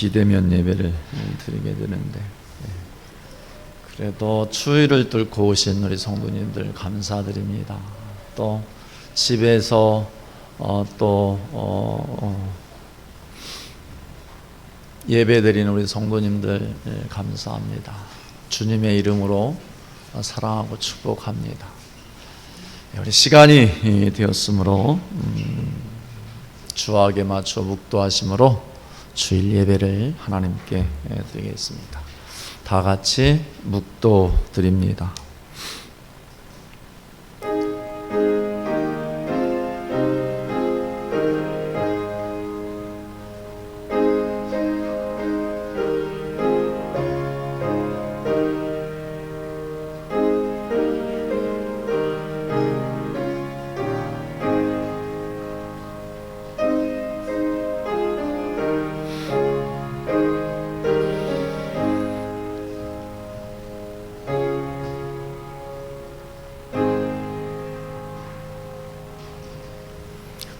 비대면 예배를 드리게 되는데, 그래도 추위를 뚫고 오신 우리 성도님들 감사드립니다. 또 집에서 예배드리는 우리 성도님들 감사합니다. 주님의 이름으로 사랑하고 축복합니다. 우리 시간이 되었으므로 주악에 맞춰 묵도하심으로 주일 예배를 하나님께 드리겠습니다. 다 같이 묵도 드립니다.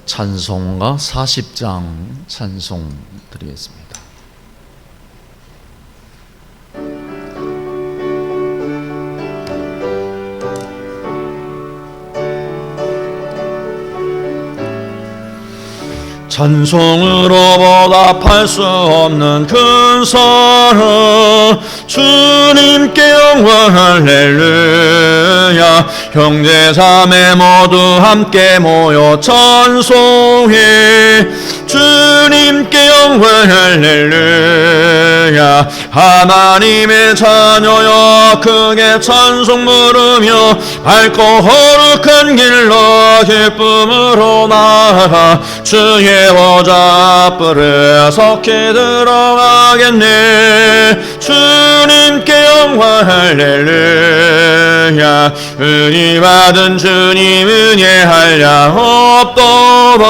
찬송가 40장 찬송 드리겠습니다. 찬송으로 보답할 수 없는 큰 사랑, 주님께 영광 할렐루야. 형제자매 모두 함께 모여 찬송해. 주님께 영광 할렐루야. 하나님의 자녀여 크게 찬송 부르며 밝고 거룩한 길로 기쁨으로 나아가 주의 보좌 앞으로 속히 들어가겠네. 주님께 영광 할렐루야. 은혜 받은 주님 은혜 한량 없도다.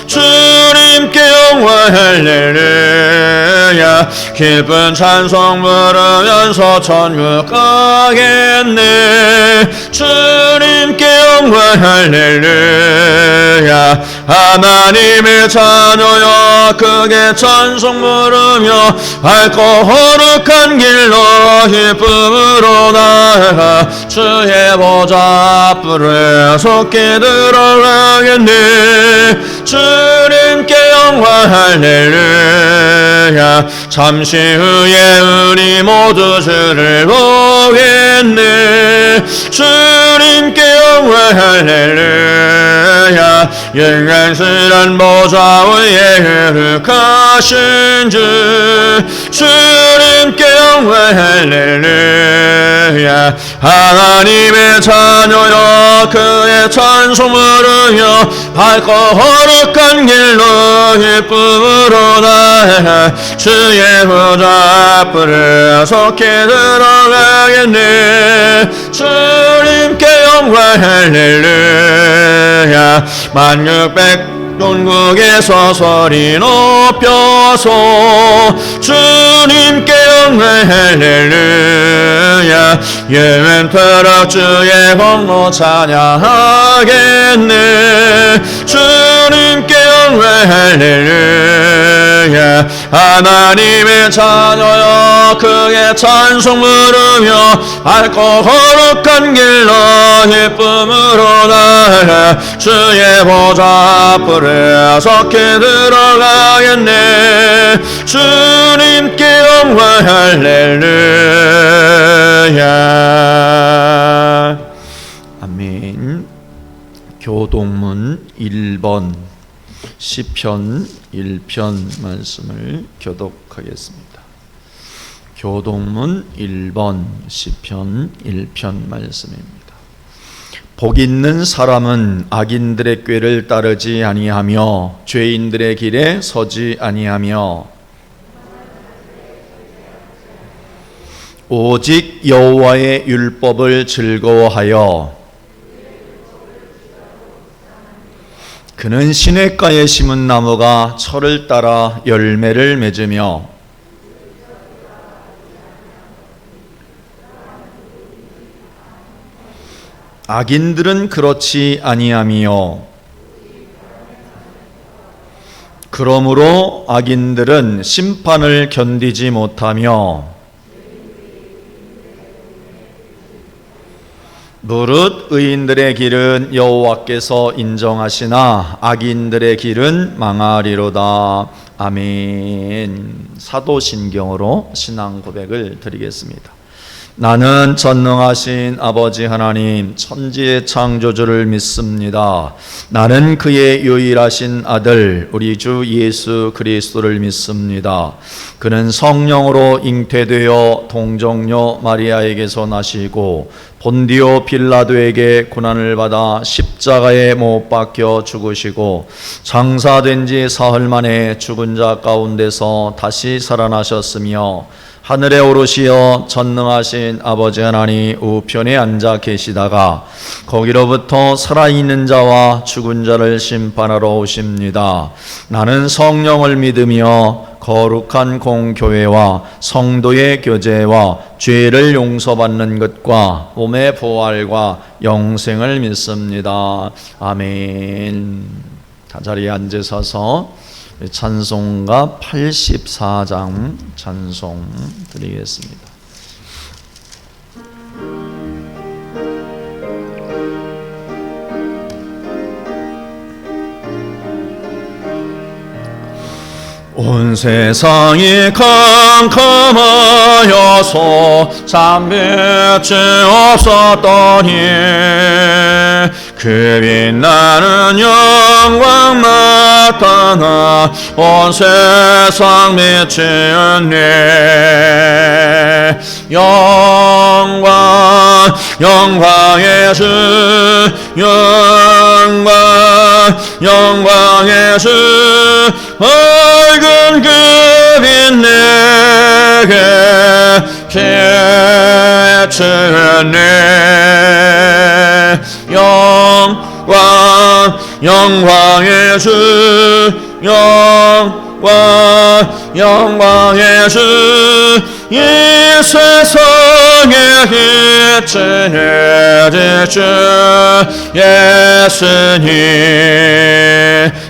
주님께 영광 할렐루야. 기쁜 찬송 부르면서 천국 가겠네. 주님께 영광 할렐루야. 하나님의 자녀여 크게 찬송 부르며 밝고 거룩한 길로 기쁨으로 나아가 주의 보좌 앞으로 속히 들어가겠네. 주님께 영광 할렐루야. 잠시 후에 우리 모두 주를 보겠네. 주님께 영광 할렐루야. 영광스런 보좌 위에 거룩하신 주 주님께 영광 할렐루야. 하나님의 자녀여 그의 찬송 부르며 밝고 거룩한 길로 기쁨으로 나아가 주의 보좌 앞으로 속히 들어가겠네. 주님께 영광 할렐루야. 만육백 전국에서 소리 높여서 주님께 영광 할렐루야. 예멘토록 주의 공로 찬양하겠네. 주님께 영광 할렐루야. 하나님의 자녀여 크게 찬송 부르며 밝고 거룩한 길로 기쁨으로 나아가 주의 보좌 앞으로 속히 들어가겠네. 주님께 영광 할렐루야. 아멘. 교동문 1번 시편 1편 말씀을 교독하겠습니다. 교동문 1번 시편 1편 말씀입니다. 복 있는 사람은 악인들의 꾀를 따르지 아니하며 죄인들의 길에 서지 아니하며 오직 여호와의 율법을 즐거워하여 그는 시냇가에 심은 나무가 철을 따라 열매를 맺으며 악인들은 그렇지 아니하며 그러므로 악인들은 심판을 견디지 못하며 무릇 의인들의 길은 여호와께서 인정하시나 악인들의 길은 망하리로다. 아멘. 사도신경으로 신앙 고백을 드리겠습니다. 나는 전능하신 아버지 하나님 천지의 창조주를 믿습니다. 나는 그의 유일하신 아들 우리 주 예수 그리스도를 믿습니다. 그는 성령으로 잉태되어 동정녀 마리아에게서 나시고 본디오 빌라도에게 고난을 받아 십자가에 못 박혀 죽으시고 장사된 지 사흘 만에 죽은 자 가운데서 다시 살아나셨으며 하늘에 오르시어 전능하신 아버지 하나님 우편에 앉아 계시다가 거기로부터 살아있는 자와 죽은 자를 심판하러 오십니다. 나는 성령을 믿으며 거룩한 공교회와 성도의 교제와 죄를 용서받는 것과 몸의 부활과 영생을 믿습니다. 아멘. 다 자리에 앉으셔서 찬송가 84장 찬송 드리겠습니다. 온 세상이 캄캄하여서 잠빛이 없었더니 그 빛나는 영광 나타나 온 세상 비추네. 영광 영광의 주 영광 영광의 주 밝은 그 빛 내게 비추네. 영광 영광의 주 영광 영광의 주 이 세상에 빛은 주 예수님.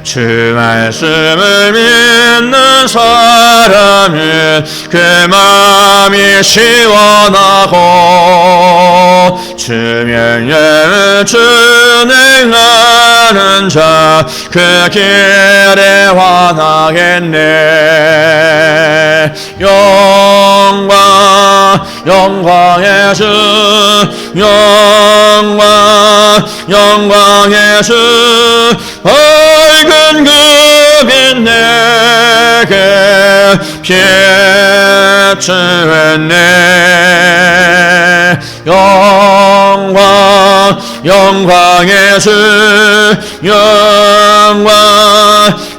주 말씀을 믿는 사람은 그 마음이 시원하고 주 명령을 준행하는 자 그 길에 환하겠네. 영광 영광의 주 영광 영광의 주 밝은 그 빛 내게 비추네. 영광 영광의 주 영광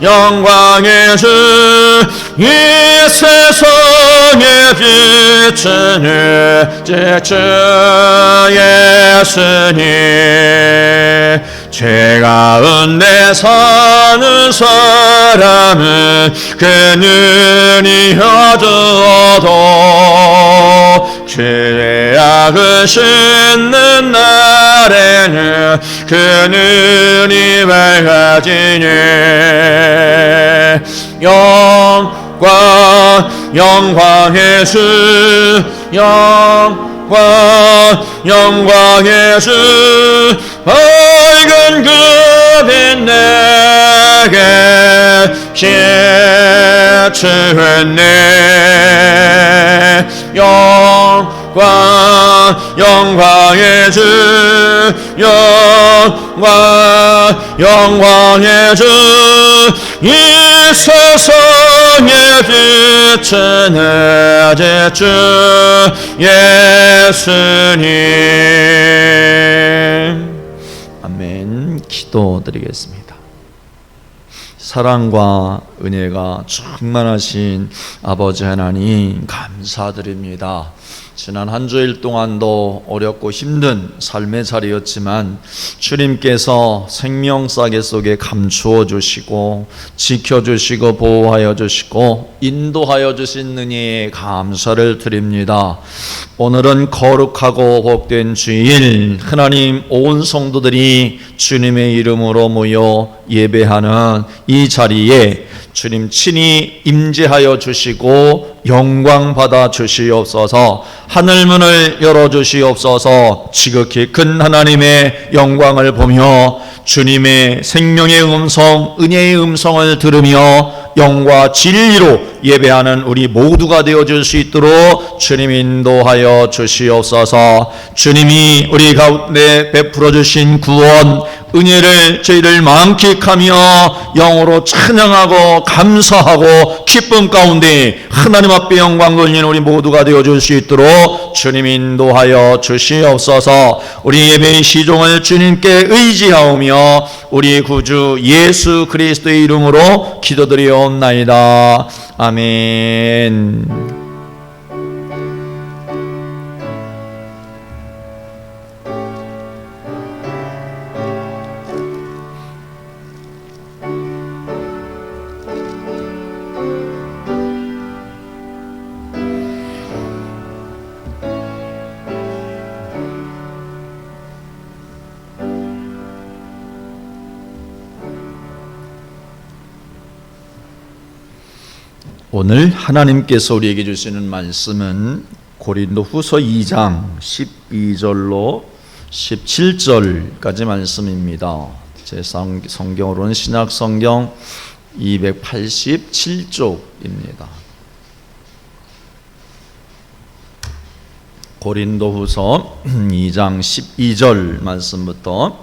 영광의 주 이 세상에 비추는 주 예수님. 죄 가운데 사는 사람은 그 눈이 어두워도 죄악을 씻는 날에는 그 눈이 밝아지네. 영광 영광의 주 영광 영광의 주 밝은 그 빛 내게 비추네. 영광 영광의 주 영광 영광의 주 이 세상에 비추는 주 예수님. 아멘. 기도드리겠습니다. 사랑과 은혜가 충만하신 아버지 하나님 감사드립니다. 지난 한 주일 동안도 어렵고 힘든 삶의 자리였지만 주님께서 생명싸개 속에 감추어 주시고 지켜주시고 보호하여 주시고 인도하여 주신 은혜에 감사를 드립니다. 오늘은 거룩하고 복된 주일, 하나님 온 성도들이 주님의 이름으로 모여 예배하는 이 자리에 주님 친히 임재하여 주시고 영광 받아 주시옵소서. 하늘문을 열어 주시옵소서. 지극히 큰 하나님의 영광을 보며 주님의 생명의 음성, 은혜의 음성을 들으며 영과 진리로 예배하는 우리 모두가 되어줄 수 있도록 주님 인도하여 주시옵소서. 주님이 우리 가운데 베풀어 주신 구원, 은혜를 저희를 만끽하며 영으로 찬양하고 감사하고 기쁨 가운데 하나님 앞에 영광 돌리는 우리 모두가 되어줄 수 있도록 주님 인도하여 주시옵소서. 우리 예배의 시종을 주님께 의지하오며 우리 구주 예수 그리스도의 이름으로 기도드리옵나이다. 아멘. 오늘 하나님께서 우리에게 주시는 말씀은 고린도후서 2장 12절로 17절까지 말씀입니다. 제 성경으로는 신약성경 287쪽입니다. 고린도후서 2장 12절 말씀부터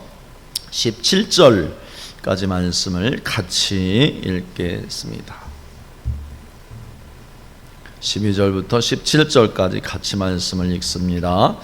17절까지 말씀을 같이 읽겠습니다. 12절부터 17절까지 같이 말씀을 읽습니다.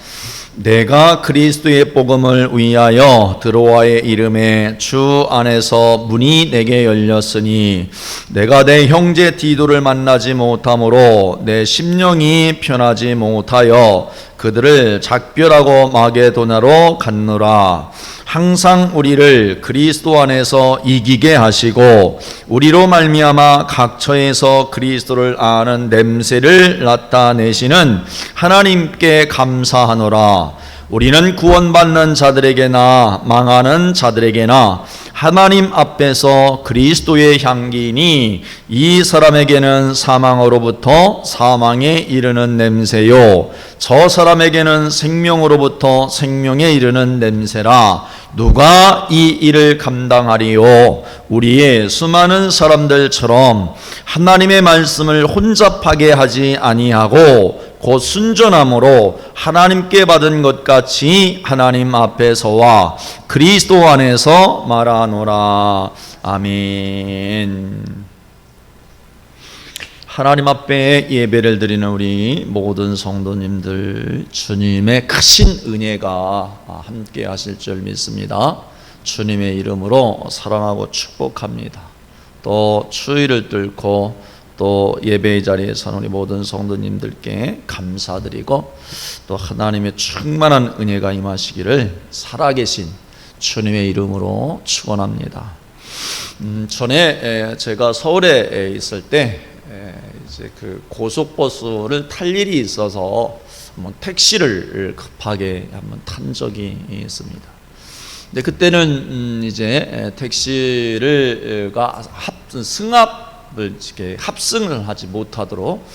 내가 그리스도의 복음을 위하여 드로아의 이름에 주 안에서 문이 내게 열렸으니 내가 내 형제 디도를 만나지 못하므로 내 심령이 편하지 못하여 그들을 작별하고 마게도냐로 갔노라. 항상 우리를 그리스도 안에서 이기게 하시고 우리로 말미암아 각처에서 그리스도를 아는 냄새를 나타내시는 하나님께 감사하노라. 우리는 구원받는 자들에게나 망하는 자들에게나 하나님 앞에서 그리스도의 향기니 이 사람에게는 사망으로부터 사망에 이르는 냄새요 저 사람에게는 생명으로부터 생명에 이르는 냄새라. 누가 이 일을 감당하리요? 우리의 수많은 사람들처럼 하나님의 말씀을 혼잡하게 하지 아니하고 곧 순전함으로 하나님께 받은 것 같이 하나님 앞에서와 그리스도 안에서 말하노라. 아멘. 하나님 앞에 예배를 드리는 우리 모든 성도님들, 주님의 크신 은혜가 함께 하실 줄 믿습니다. 주님의 이름으로 사랑하고 축복합니다. 또 추위를 뚫고 또 예배의 자리에 선 우리 모든 성도님들께 감사드리고 또 하나님의 충만한 은혜가 임하시기를 살아계신 주님의 이름으로 축원합니다. 전에 제가 서울에 있을 때 이제 그 고속버스를 탈 일이 있어서 한번 택시를 급하게 한번 탄 적이 있습니다. 근데 그때는 이제 택시가 승합을 이렇게 합승을 하지 못하도록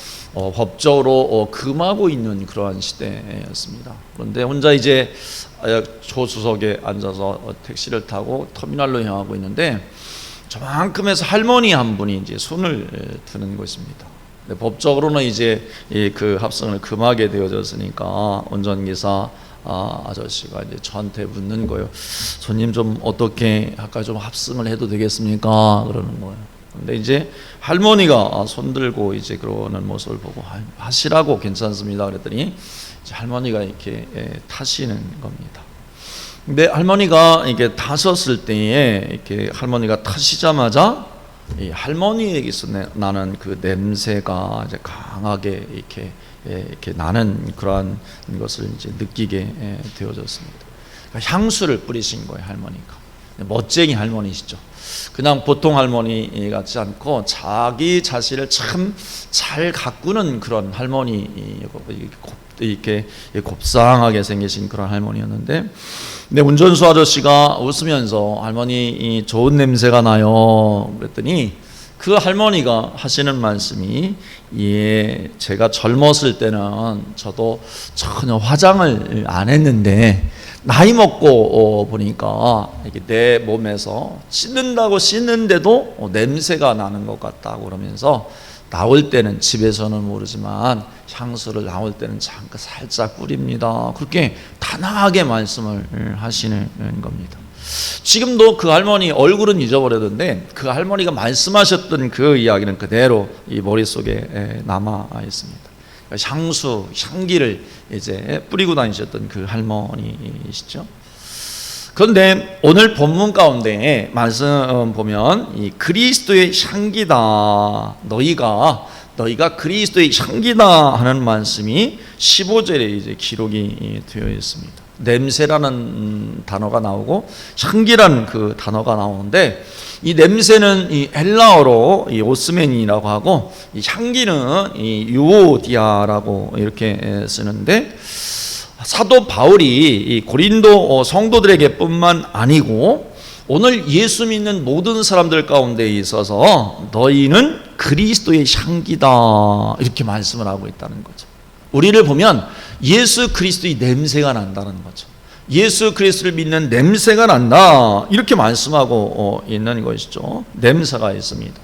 법적으로 금하고 있는 그러한 시대였습니다. 그런데 혼자 이제 조수석에 앉아서 택시를 타고 터미널로 향하고 있는데 저만큼에서 할머니 한 분이 이제 손을 드는 것입니다. 근데 법적으로는 이제 그 합승을 금하게 되어졌으니까 운전기사 아저씨가 이제 저한테 묻는 거예요. 손님 좀 어떻게 아까 좀 합승을 해도 되겠습니까? 그러는 거예요. 근데 이제 할머니가 손 들고 이제 그러는 모습을 보고 하시라고 괜찮습니다. 그랬더니 이제 할머니가 이렇게 타시는 겁니다. 근데 할머니가 이렇게 타셨을 때에 이렇게 할머니가 타시자마자 이 할머니에게서 나는 그 냄새가 이제 강하게 이렇게 나는 그러한 것을 이제 느끼게 되어졌습니다. 그러니까 향수를 뿌리신 거예요, 할머니가. 멋쟁이 할머니시죠. 그냥 보통 할머니 같지 않고 자기 자신을 참 잘 가꾸는 그런 할머니, 이렇게 곱상하게 생기신 그런 할머니였는데, 근데 운전수 아저씨가 웃으면서 할머니 좋은 냄새가 나요. 그랬더니 그 할머니가 하시는 말씀이, 예, 제가 젊었을 때는 저도 전혀 화장을 안 했는데 나이 먹고 보니까 이게 내 몸에서 씻는다고 씻는데도 냄새가 나는 것 같다고 그러면서, 나올 때는 집에서는 모르지만 향수를 나올 때는 잠깐 살짝 뿌립니다. 그렇게 단아하게 말씀을 하시는 겁니다. 지금도 그 할머니 얼굴은 잊어버렸는데 그 할머니가 말씀하셨던 그 이야기는 그대로 이 머릿속에 남아 있습니다. 향수, 향기를 이제 뿌리고 다니셨던 그 할머니이시죠. 그런데 오늘 본문 가운데 말씀 보면 이 그리스도의 향기다, 너희가 그리스도의 향기다 하는 말씀이 15절에 이제 기록이 되어 있습니다. 냄새라는 단어가 나오고 향기라는 그 단어가 나오는데, 이 냄새는 이 헬라어로 이 오스멘이라고 하고, 이 향기는 이 유오디아라고 이렇게 쓰는데, 사도 바울이 이 고린도 성도들에게뿐만 아니고 오늘 예수 믿는 모든 사람들 가운데 있어서 너희는 그리스도의 향기다 이렇게 말씀을 하고 있다는 거죠. 우리를 보면 예수 그리스도의 냄새가 난다는 거죠. 예수 그리스도를 믿는 냄새가 난다 이렇게 말씀하고 있는 것이죠. 냄새가 있습니다.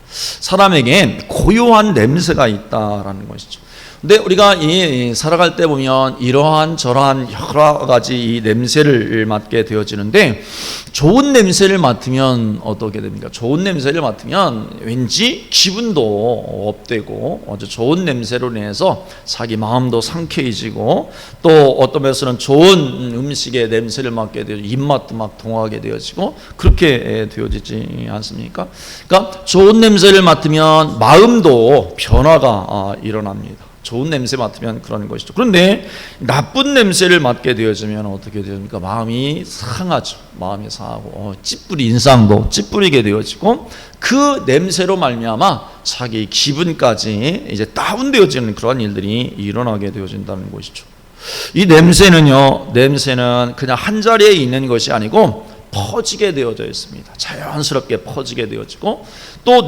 사람에게 고요한 냄새가 있다라는 것이죠. 근데 우리가 살아갈 때 보면 이러한 저러한 여러 가지 이 냄새를 맡게 되어지는데, 좋은 냄새를 맡으면 어떻게 됩니까? 좋은 냄새를 맡으면 왠지 기분도 업되고 아주 좋은 냄새로 인해서 자기 마음도 상쾌해지고, 또 어떤 면에서는 좋은 음식의 냄새를 맡게 되어 입맛도 막 동하게 되어지고 그렇게 되어지지 않습니까? 그러니까 좋은 냄새를 맡으면 마음도 변화가 일어납니다. 좋은 냄새 맡으면 그런 것이죠. 그런데 나쁜 냄새를 맡게 되어지면 어떻게 됩니까? 마음이 상하죠. 마음이 상하고 찌뿌리 인상도 찌뿌리게 되어지고, 그 냄새로 말미암아 자기 기분까지 이제 다운되어지는 그런 일들이 일어나게 되어진다는 것이죠. 이 냄새는 그냥 한 자리에 있는 것이 아니고 퍼지게 되어져 있습니다. 자연스럽게 퍼지게 되어지고, 또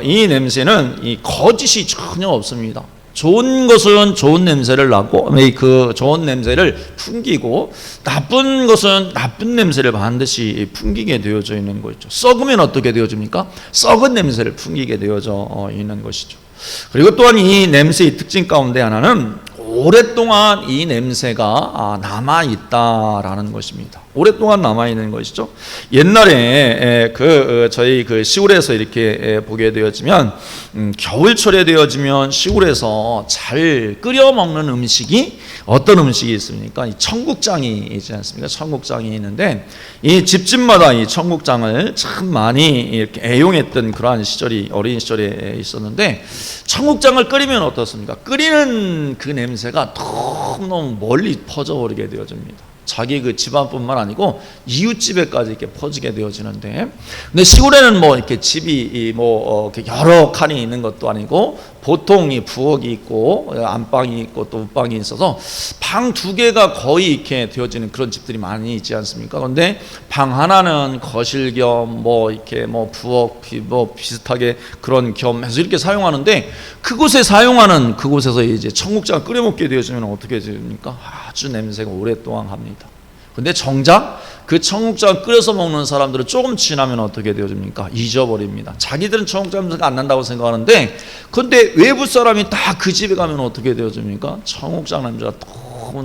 이 냄새는 이 거짓이 전혀 없습니다. 좋은 것은 좋은 냄새를 나고 그 좋은 냄새를 풍기고, 나쁜 것은 나쁜 냄새를 반드시 풍기게 되어져 있는 것이죠. 썩으면 어떻게 되어집니까? 썩은 냄새를 풍기게 되어져 있는 것이죠. 그리고 또한 이 냄새의 특징 가운데 하나는 오랫동안 이 냄새가 남아있다라는 것입니다. 오랫동안 남아있는 것이죠. 옛날에 저희 시골에서 이렇게 보게 되어지면, 겨울철에 되어지면 시골에서 잘 끓여 먹는 음식이 어떤 음식이 있습니까? 이 청국장이 있지 않습니까? 청국장이 있는데, 이 집집마다 이 청국장을 참 많이 이렇게 애용했던 그러한 시절이 어린 시절에 있었는데, 청국장을 끓이면 어떻습니까? 끓이는 그 냄새가 너무 멀리 퍼져버리게 되어집니다. 자기 그 집안뿐만 아니고 이웃집에까지 이렇게 퍼지게 되어지는데, 근데 시골에는 뭐 이렇게 집이 여러 칸이 있는 것도 아니고, 보통 이 부엌이 있고 안방이 있고 또 웃방이 있어서 방 두 개가 거의 이렇게 되어지는 그런 집들이 많이 있지 않습니까? 그런데 방 하나는 거실 겸 이렇게 부엌 비슷하게 그런 겸해서 이렇게 사용하는데, 그곳에서 이제 청국장 끓여 먹게 되어지면 어떻게 됩니까? 아주 냄새가 오랫동안 합니다. 근데 정작 그 청국장 끓여서 먹는 사람들은 조금 지나면 어떻게 되어집니까? 잊어버립니다. 자기들은 청국장 냄새가 안 난다고 생각하는데, 근데 외부 사람이 다 그 집에 가면 어떻게 되어집니까? 청국장 냄새가 너무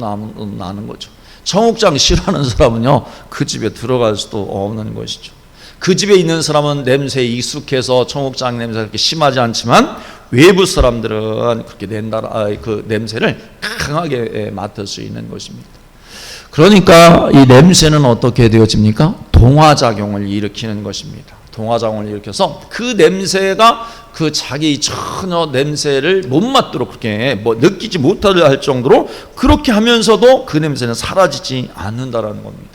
나는 거죠. 청국장 싫어하는 사람은요, 그 집에 들어갈 수도 없는 것이죠. 그 집에 있는 사람은 냄새에 익숙해서 청국장 냄새가 그렇게 심하지 않지만, 외부 사람들은 그렇게 그 냄새를 강하게 맡을 수 있는 것입니다. 그러니까 이 냄새는 어떻게 되어집니까? 동화작용을 일으키는 것입니다. 동화작용을 일으켜서 그 냄새가 그 자기 전혀 냄새를 못 맡도록 그렇게 느끼지 못할 정도로 그렇게 하면서도 그 냄새는 사라지지 않는다라는 겁니다.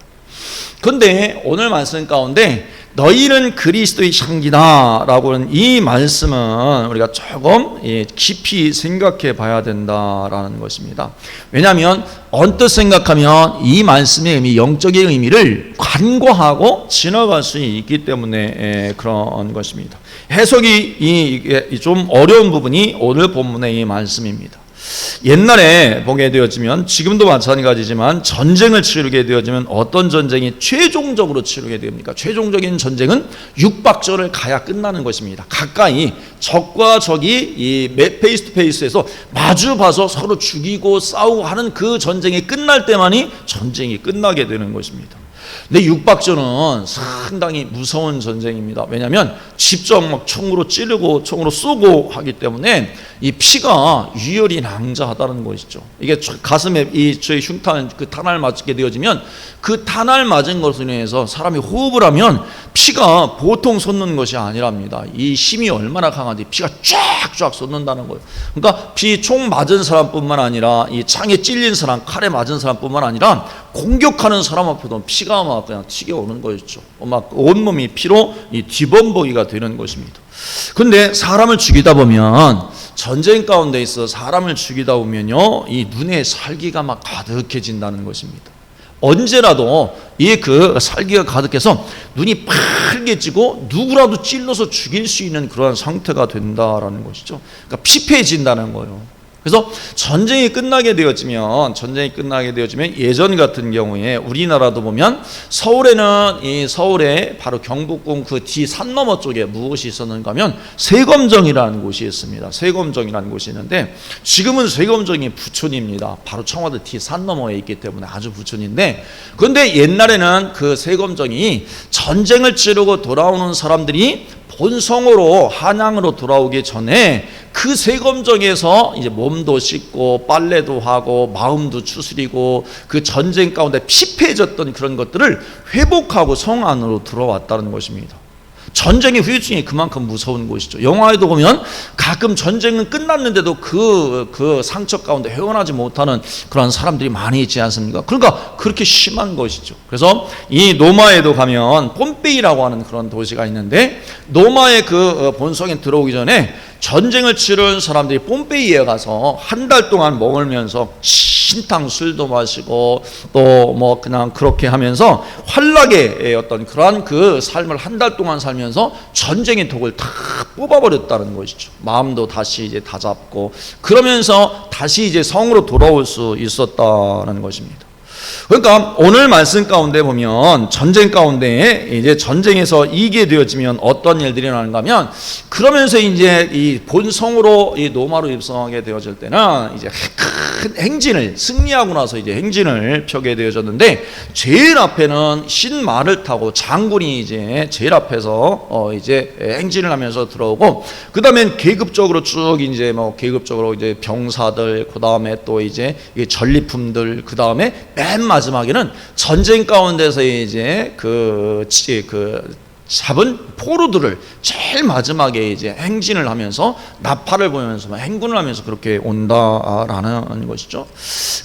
그런데 오늘 말씀 가운데 너희는 그리스도의 향기다 라고 하는 이 말씀은 우리가 조금 깊이 생각해 봐야 된다라는 것입니다. 왜냐하면 언뜻 생각하면 이 말씀의 의미, 영적인 의미를 간과하고 지나갈 수 있기 때문에 그런 것입니다. 해석이 좀 어려운 부분이 오늘 본문의 이 말씀입니다. 옛날에 보게 되어지면, 지금도 마찬가지지만 전쟁을 치르게 되어지면 어떤 전쟁이 최종적으로 치르게 됩니까? 최종적인 전쟁은 육박전을 가야 끝나는 것입니다. 가까이 적과 적이 페이스 투 페이스에서 마주 봐서 서로 죽이고 싸우고 하는 그 전쟁이 끝날 때만이 전쟁이 끝나게 되는 것입니다. 근데 육박전은 상당히 무서운 전쟁입니다. 왜냐하면 직접 막 총으로 찌르고 총으로 쏘고 하기 때문에 이 피가 유혈이 낭자하다는 것이죠. 이게 가슴에 저희 흉탄 그 탄알 맞게 되어지면 그 탄알 맞은 것으로 인해서 사람이 호흡을 하면 피가 보통 솟는 것이 아니랍니다. 이 힘이 얼마나 강한지 피가 쫙쫙 솟는다는 거예요. 그러니까 총 맞은 사람뿐만 아니라 이 창에 찔린 사람, 칼에 맞은 사람뿐만 아니라 공격하는 사람 앞에도 피가 막 그냥 튀겨오는 것이죠. 막 온몸이 피로 뒤범벅이가 되는 것입니다. 그런데 사람을 죽이다 보면, 전쟁 가운데 있어 사람을 죽이다 보면요, 이 눈에 살기가 막 가득해진다는 것입니다. 언제라도 그 살기가 가득해서 눈이 빨개지고 누구라도 찔러서 죽일 수 있는 그러한 상태가 된다라는 것이죠. 그러니까 피폐해진다는 거예요. 그래서 전쟁이 끝나게 되어지면 예전 같은 경우에 우리나라도 보면 서울에 바로 경복궁 그 뒤 산 너머 쪽에 무엇이 있었는가 하면 세검정이라는 곳이 있습니다. 세검정이라는 곳이 있는데 지금은 세검정이 부촌입니다. 바로 청와대 뒤 산 너머에 있기 때문에 아주 부촌인데, 그런데 옛날에는 그 세검정이 전쟁을 치르고 돌아오는 사람들이 본성으로 한양으로 돌아오기 전에 그 세검정에서 이제 몸도 씻고 빨래도 하고 마음도 추스리고 그 전쟁 가운데 피폐해졌던 그런 것들을 회복하고 성 안으로 들어왔다는 것입니다. 전쟁의 후유증이 그만큼 무서운 것이죠. 영화에도 보면 가끔 전쟁은 끝났는데도 그 상처 가운데 헤어나지 못하는 그런 사람들이 많이 있지 않습니까? 그러니까 그렇게 심한 것이죠. 그래서 이 로마에도 가면 폼페이라고 하는 그런 도시가 있는데, 로마의 그 본성에 들어오기 전에 전쟁을 치른 사람들이 폼페이에 가서 한 달 동안 머물면서 신탕 술도 마시고 또 뭐 그냥 그렇게 하면서 환락의 어떤 그러한 그 삶을 한 달 동안 살면서 전쟁의 독을 다 뽑아버렸다는 것이죠. 마음도 다시 이제 다잡고 그러면서 다시 이제 성으로 돌아올 수 있었다는 것입니다. 그러니까 오늘 말씀 가운데 보면 전쟁 가운데 이제 전쟁에서 이기게 되어지면 어떤 일들이 일어나는가 하면, 그러면서 이제 이 본성으로 이 로마로 입성하게 되어질 때는 이제 큰 행진을 승리하고 나서 이제 행진을 펴게 되어졌는데, 제일 앞에는 신말을 타고 장군이 이제 제일 앞에서 이제 행진을 하면서 들어오고, 그 다음엔 계급적으로 쭉 이제 계급적으로 이제 병사들, 그 다음에 또 이제 전리품들, 그 다음에 맨 마지막에는 전쟁 가운데서 이제 그 잡은 포로들을 제일 마지막에 이제 행진을 하면서 나팔을 보면서 행군을 하면서 그렇게 온다라는 것이죠.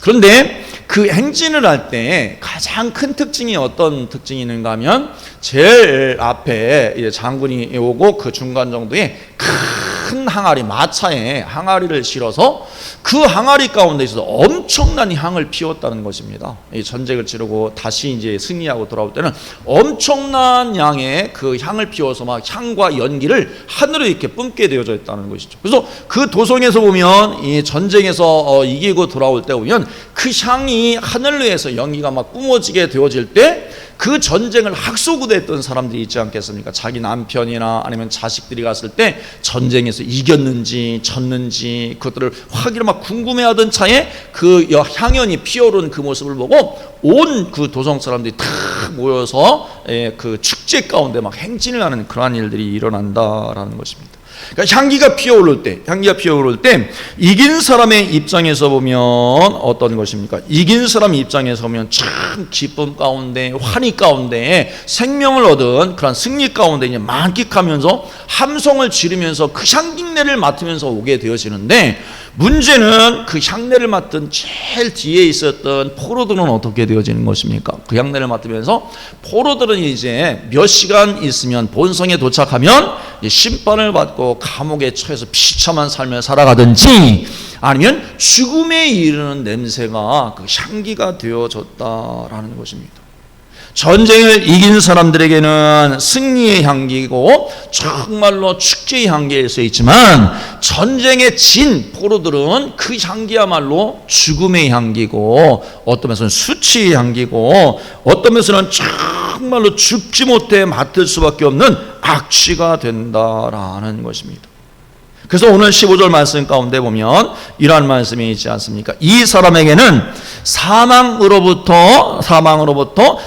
그런데 그 행진을 할 때 가장 큰 특징이 어떤 특징이 있는가 하면, 제일 앞에 이제 장군이 오고 그 중간 정도에 큰 항아리, 마차에 항아리를 실어서 그 항아리 가운데 있어서 엄청난 향을 피웠다는 것입니다. 이 전쟁을 치르고 다시 이제 승리하고 돌아올 때는 엄청난 양의 그 향을 피워서 막 향과 연기를 하늘에 이렇게 뿜게 되어져 있다는 것이죠. 그래서 그 도성에서 보면 이 전쟁에서 이기고 돌아올 때 보면 그 향이 하늘에서 연기가 막 뿜어지게 되어질 때 그 전쟁을 학소구대했던 사람들이 있지 않겠습니까? 자기 남편이나 아니면 자식들이 갔을 때 전쟁에서 이겼는지 졌는지 그것들을 확인을 막 궁금해하던 차에 그 향연이 피어오른 그 모습을 보고 온 그 도성 사람들이 다 모여서 그 축제 가운데 막 행진을 하는 그러한 일들이 일어난다라는 것입니다. 그러니까 향기가 피어오를 때 이긴 사람의 입장에서 보면 어떤 것입니까? 이긴 사람 입장에서 보면 참 기쁨 가운데, 환희 가운데, 생명을 얻은 그런 승리 가운데 이제 만끽하면서 함성을 지르면서 그 향기내를 맡으면서 오게 되어지는데, 문제는 그 향내를 맡은 제일 뒤에 있었던 포로들은 어떻게 되어지는 것입니까? 그 향내를 맡으면서 포로들은 이제 몇 시간 있으면 본성에 도착하면 심판을 받고 감옥에 처해서 비참한 삶을 살아가든지, 아니면 죽음에 이르는 냄새가 그 향기가 되어졌다라는 것입니다. 전쟁을 이긴 사람들에게는 승리의 향기고 정말로 축제의 향기일 수 있지만, 전쟁에 진 포로들은 그 향기야말로 죽음의 향기고, 어떤 면에서는 수치의 향기고, 어떤 면에서는 정말로 죽지 못해 맡을 수밖에 없는 악취가 된다라는 것입니다. 그래서 오늘 15절 말씀 가운데 보면 이러한 말씀이 있지 않습니까? 이 사람에게는 사망으로부터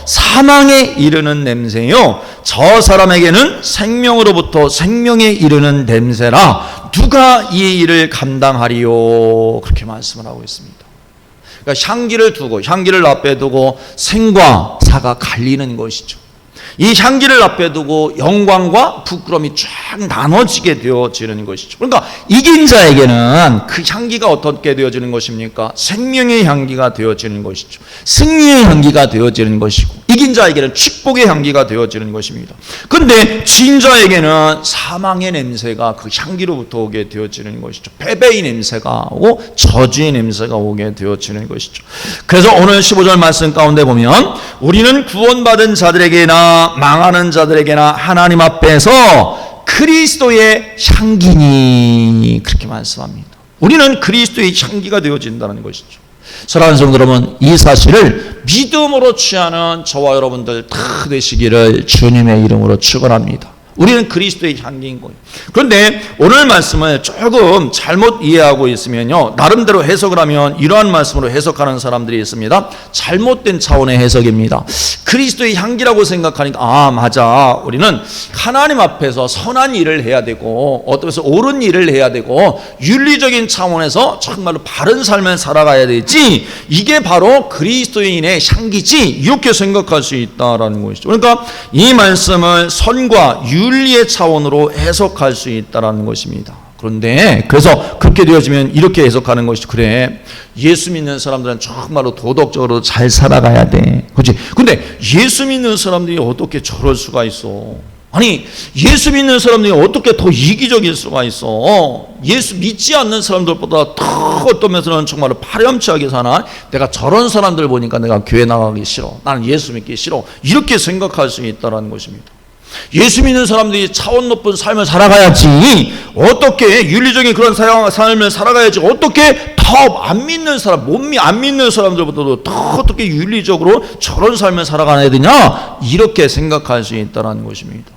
사망에 이르는 냄새요, 저 사람에게는 생명으로부터 생명에 이르는 냄새라. 누가 이 일을 감당하리요? 그렇게 말씀을 하고 있습니다. 그러니까 향기를 앞에 두고 생과 사가 갈리는 것이죠. 이 향기를 앞에 두고 영광과 부끄러움이 쫙 나눠지게 되어지는 것이죠. 그러니까 이긴 자에게는 그 향기가 어떻게 되어지는 것입니까? 생명의 향기가 되어지는 것이죠. 승리의 향기가 되어지는 것이고, 이긴 자에게는 축복의 향기가 되어지는 것입니다. 그런데 진 자에게는 사망의 냄새가 그 향기로부터 오게 되어지는 것이죠. 패배의 냄새가 오고 저주의 냄새가 오게 되어지는 것이죠. 그래서 오늘 15절 말씀 가운데 보면 우리는 구원받은 자들에게나 망하는 자들에게나 하나님 앞에서 그리스도의 향기니, 그렇게 말씀합니다. 우리는 그리스도의 향기가 되어진다는 것이죠. 사랑하는 성도 여러분, 이 사실을 믿음으로 취하는 저와 여러분들 다 되시기를 주님의 이름으로 축원합니다. 우리는 그리스도의 향기인 거예요. 그런데 오늘 말씀을 조금 잘못 이해하고 있으면요, 나름대로 해석을 하면 이러한 말씀으로 해석하는 사람들이 있습니다. 잘못된 차원의 해석입니다. 그리스도의 향기라고 생각하니까 맞아, 우리는 하나님 앞에서 선한 일을 해야 되고, 어떤 면에서 옳은 일을 해야 되고, 윤리적인 차원에서 정말로 바른 삶을 살아가야 되지, 이게 바로 그리스도인의 향기지, 이렇게 생각할 수 있다라는 것이죠. 그러니까 이 말씀을 선과 윤리의 차원으로 해석할 수 있다는 것입니다. 그런데 그래서 그렇게 되어지면 이렇게 해석하는 것이, 그래, 예수 믿는 사람들은 정말로 도덕적으로 잘 살아가야 돼, 그렇지? 근데 예수 믿는 사람들이 어떻게 저럴 수가 있어? 아니, 예수 믿는 사람들이 어떻게 더 이기적일 수가 있어? 예수 믿지 않는 사람들보다 더 어떤 면에서는 정말로 파렴치하게 사나? 내가 저런 사람들 보니까 내가 교회 나가기 싫어, 나는 예수 믿기 싫어, 이렇게 생각할 수 있다는 것입니다. 예수 믿는 사람들이 차원 높은 삶을 살아가야지, 어떻게 윤리적인 그런 삶을 살아가야지, 어떻게 더 안 믿는 사람, 안 믿는 사람들보다도 더 어떻게 윤리적으로 저런 삶을 살아가야 되냐, 이렇게 생각할 수 있다는 것입니다.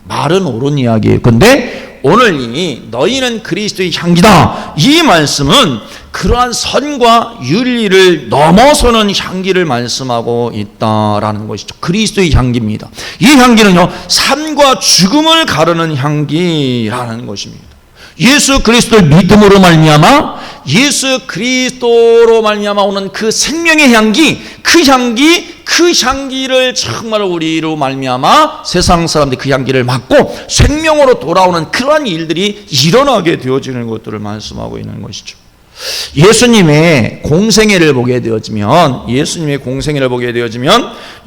말은 옳은 이야기예요. 근데 오늘 이 너희는 그리스도의 향기다, 이 말씀은 그러한 선과 윤리를 넘어서는 향기를 말씀하고 있다라는 것이죠. 그리스도의 향기입니다. 이 향기는요, 삶과 죽음을 가르는 향기라는 것입니다. 예수 그리스도를 믿음으로 말미암아, 예수 그리스도로 말미암아 오는 그 생명의 향기, 그 향기를 정말 우리로 말미암아 세상 사람들이 그 향기를 맡고 생명으로 돌아오는 그러한 일들이 일어나게 되어지는 것들을 말씀하고 있는 것이죠. 예수님의 공생애를 보게 되어지면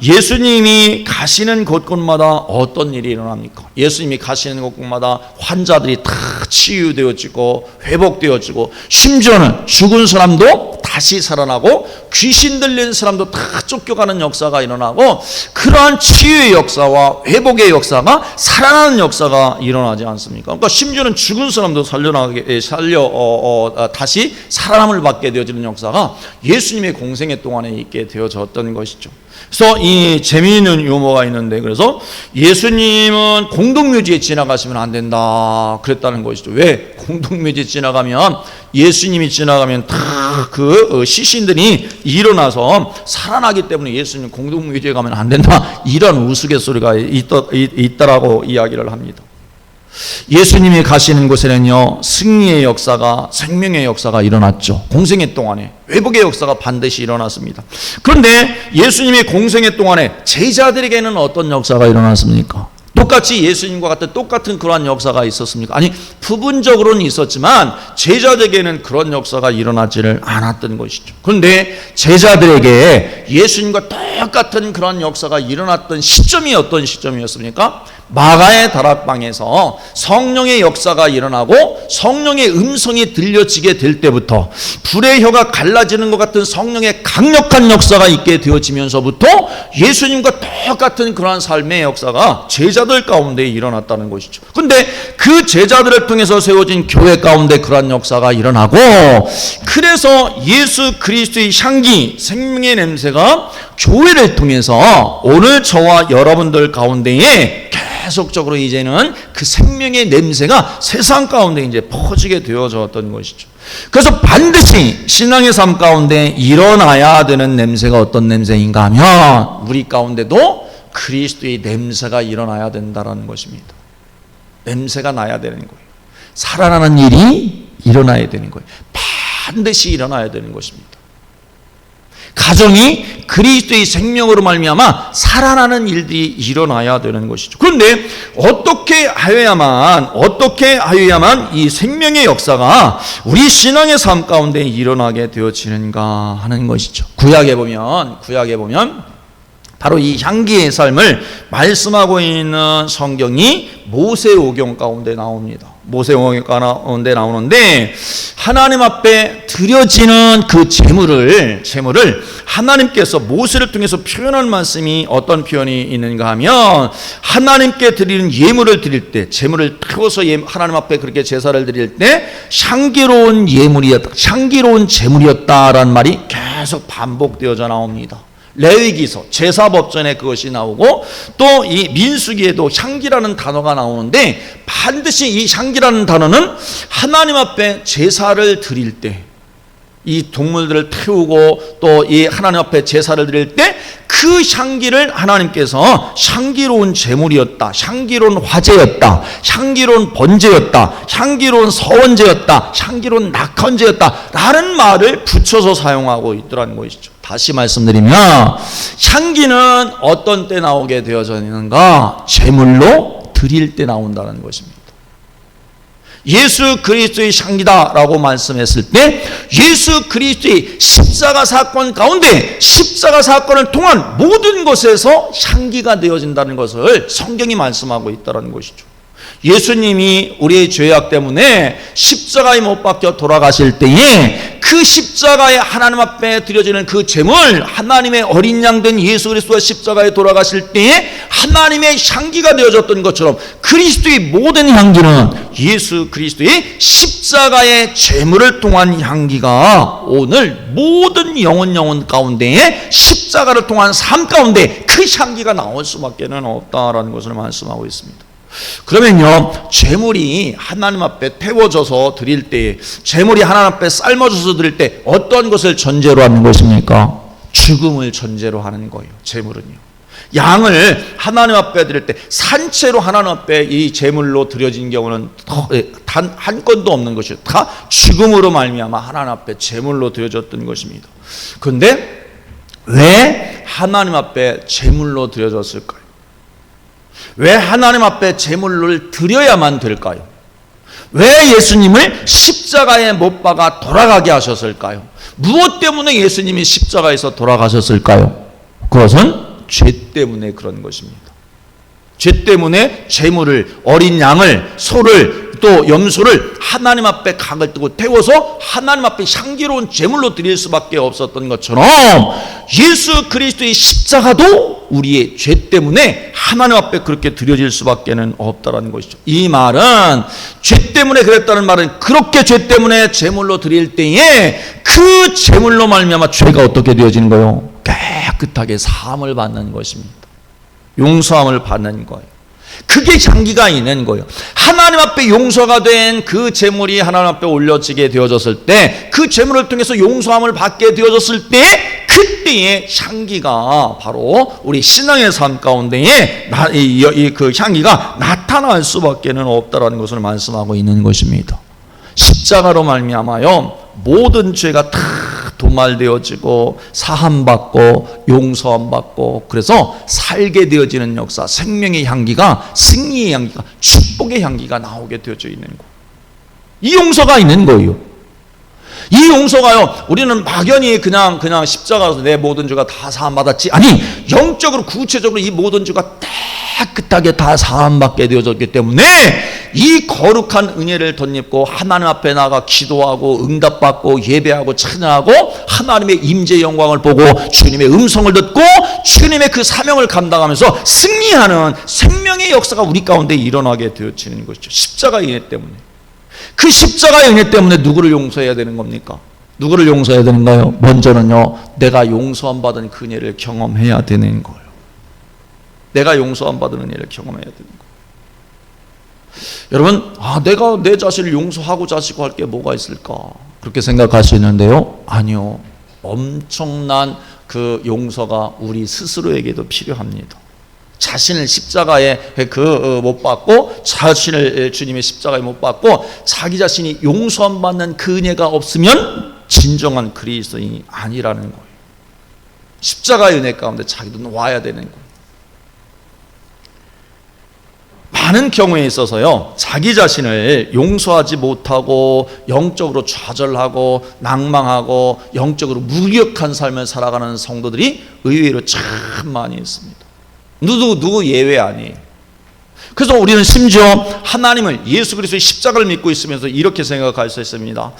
예수님이 가시는 곳곳마다 어떤 일이 일어납니까? 예수님이 가시는 곳곳마다 환자들이 다 치유되어지고 회복되어지고, 심지어는 죽은 사람도 다시 살아나고 귀신 들린 사람도 다 쫓겨가는 역사가 일어나고, 그러한 치유의 역사와 회복의 역사가, 살아나는 역사가 일어나지 않습니까? 그러니까 심지어는 죽은 사람도 다시 살아남을 받게 되어지는 역사가 예수님의 공생애 동안에 있게 되어졌던 것이죠. 그래서 이 재미있는 유머가 있는데, 그래서 예수님은 공동묘지에 지나가시면 안 된다 그랬다는 것이죠. 왜? 공동묘지에 지나가면, 예수님이 지나가면 다 그 시신들이 일어나서 살아나기 때문에 예수님 공동묘지에 가면 안 된다, 이런 우스갯소리가 있다라고 이야기를 합니다. 예수님이 가시는 곳에는요, 승리의 역사가, 생명의 역사가 일어났죠. 공생애 동안에 회복의 역사가 반드시 일어났습니다. 그런데 예수님이 공생애 동안에 제자들에게는 어떤 역사가 일어났습니까? 똑같이 예수님과 같은 똑같은 그러한 역사가 있었습니까? 아니, 부분적으로는 있었지만 제자들에게는 그런 역사가 일어나지를 않았던 것이죠. 그런데 제자들에게 예수님과 똑같은 그런 역사가 일어났던 시점이 어떤 시점이었습니까? 마가의 다락방에서 성령의 역사가 일어나고 성령의 음성이 들려지게 될 때부터 불의 혀가 갈라지는 것 같은 성령의 강력한 역사가 있게 되어지면서부터 예수님과 똑같은 그러한 삶의 역사가 제자들 가운데 일어났다는 것이죠. 그런데 그 제자들을 통해서 세워진 교회 가운데 그러한 역사가 일어나고, 그래서 예수 그리스도의 향기, 생명의 냄새가 교회를 통해서 오늘 저와 여러분들 가운데에 계속적으로 이제는 그 생명의 냄새가 세상 가운데 이제 퍼지게 되어졌던 것이죠. 그래서 반드시 신앙의 삶 가운데 일어나야 되는 냄새가 어떤 냄새인가 하면 우리 가운데도 그리스도의 냄새가 일어나야 된다는 것입니다. 냄새가 나야 되는 거예요. 살아나는 일이 일어나야 되는 거예요. 반드시 일어나야 되는 것입니다. 가정이 그리스도의 생명으로 말미암아 살아나는 일들이 일어나야 되는 것이죠. 그런데 어떻게 하여야만 이 생명의 역사가 우리 신앙의 삶 가운데 일어나게 되어지는가 하는 것이죠. 구약에 보면 바로 이 향기의 삶을 말씀하고 있는 성경이 모세오경 가운데 나옵니다. 모세오경 가운데 나오는데, 하나님 앞에 드려지는 그 제물을 하나님께서 모세를 통해서 표현한 말씀이 어떤 표현이 있는가 하면, 하나님께 드리는 예물을 드릴 때, 제물을 태워서 하나님 앞에 그렇게 제사를 드릴 때 향기로운 예물이었다, 향기로운 제물이었다라는 말이 계속 반복되어져 나옵니다. 레위기서 제사법전에 그것이 나오고, 또 이 민수기에도 향기라는 단어가 나오는데, 반드시 이 향기라는 단어는 하나님 앞에 제사를 드릴 때, 이 동물들을 태우고 또 이 하나님 앞에 제사를 드릴 때 그 향기를 하나님께서 향기로운 제물이었다, 향기로운 화제였다, 향기로운 번제였다, 향기로운 서원제였다, 향기로운 낙헌제였다 라는 말을 붙여서 사용하고 있더라는 것이죠. 다시 말씀드리면 향기는 어떤 때 나오게 되어져 있는가? 제물로 드릴 때 나온다는 것입니다. 예수 그리스도의 향기다라고 말씀했을 때, 예수 그리스도의 십자가 사건 가운데 십자가 사건을 통한 모든 것에서 향기가 되어진다는 것을 성경이 말씀하고 있다는 것이죠. 예수님이 우리의 죄악 때문에 십자가에 못 박혀 돌아가실 때에 그 십자가에 하나님 앞에 드려지는 그 제물, 하나님의 어린 양 된 예수 그리스도가 십자가에 돌아가실 때에 하나님의 향기가 되어졌던 것처럼, 그리스도의 모든 향기는 예수 그리스도의 십자가의 제물을 통한 향기가 오늘 모든 영혼 가운데에 십자가를 통한 삶 가운데 그 향기가 나올 수밖에 없다라는 것을 말씀하고 있습니다. 그러면요, 제물이 하나님 앞에 태워져서 드릴 때, 제물이 하나님 앞에 삶아져서 드릴 때 어떤 것을 전제로 하는 것입니까? 죽음을 전제로 하는 거예요. 제물은요, 양을 하나님 앞에 드릴 때 산채로 하나님 앞에 이 제물로 드려진 경우는 단 한 건도 없는 것이요, 다 죽음으로 말미암아 하나님 앞에 제물로 드려졌던 것입니다. 그런데 왜 하나님 앞에 제물로 드려졌을까요? 왜 하나님 앞에 제물을 드려야만 될까요? 왜 예수님을 십자가에 못 박아 돌아가게 하셨을까요? 무엇 때문에 예수님이 십자가에서 돌아가셨을까요? 그것은 죄 때문에 그런 것입니다. 죄 때문에 제물을, 어린 양을, 소를, 또 염소를 하나님 앞에 각을 뜨고 태워서 하나님 앞에 향기로운 제물로 드릴 수밖에 없었던 것처럼, 예수 그리스도의 십자가도 우리의 죄 때문에 하나님 앞에 그렇게 드려질 수밖에 없다는 것이죠. 이 말은, 죄 때문에 그랬다는 말은, 그렇게 죄 때문에 제물로 드릴 때에 그 제물로 말미암아 죄가 어떻게 되어지는 거예요? 깨끗하게 사함을 받는 것입니다. 용서함을 받는 거예요. 그게 향기가 있는 거예요. 하나님 앞에 용서가 된 그 제물이 하나님 앞에 올려지게 되어졌을 때, 그 제물을 통해서 용서함을 받게 되어졌을 때 그때의 향기가 바로 우리 신앙의 삶 가운데에 그 향기가 나타날 수밖에는 없다라는 것을 말씀하고 있는 것입니다. 십자가로 말미암아요 모든 죄가 다 도말되어지고 사함받고 용서함받고 그래서 살게 되어지는 역사, 생명의 향기가, 승리의 향기가, 축복의 향기가 나오게 되어져 있는 거예요. 이 용서가 있는 거예요. 이 용서가요 우리는 막연히 그냥 십자가로서 내 모든 죄가 다 사함받았지, 아니 영적으로 구체적으로 이 모든 죄가 깨끗하게 다 사함받게 되어졌기 때문에 이 거룩한 은혜를 덧입고 하나님 앞에 나가 기도하고 응답받고 예배하고 찬양하고 하나님의 임재 영광을 보고 주님의 음성을 듣고 주님의 그 사명을 감당하면서 승리하는 생명의 역사가 우리 가운데 일어나게 되어지는 것이죠. 십자가의 은혜 때문에. 그 십자가의 은혜 때문에 누구를 용서해야 되는 겁니까? 누구를 용서해야 되는가요? 먼저는요 내가 용서함 받은 그 은혜를 경험해야 되는 거예요. 내가 용서함 받은 은혜를 경험해야 되는 거예요. 여러분, 내가 내 자신을 용서하고 자시고 할 게 뭐가 있을까? 그렇게 생각할 수 있는데요, 아니요. 엄청난 그 용서가 우리 스스로에게도 필요합니다. 자신을 십자가에 못 받고, 자신을 주님의 십자가에 못 받고 자기 자신이 용서함 받는 그 은혜가 없으면 진정한 그리스도인이 아니라는 거예요. 십자가의 은혜 가운데 자기도 놓아야 되는 거예요. 많은 경우에 있어서요 자기 자신을 용서하지 못하고 영적으로 좌절하고 낭망하고 영적으로 무력한 삶을 살아가는 성도들이 의외로 참 많이 있습니다. 누구 예외 아니에요. 그래서 우리는 심지어 하나님을, 예수 그리스도의 십자가를 믿고 있으면서 이렇게 생각할 수 있습니다.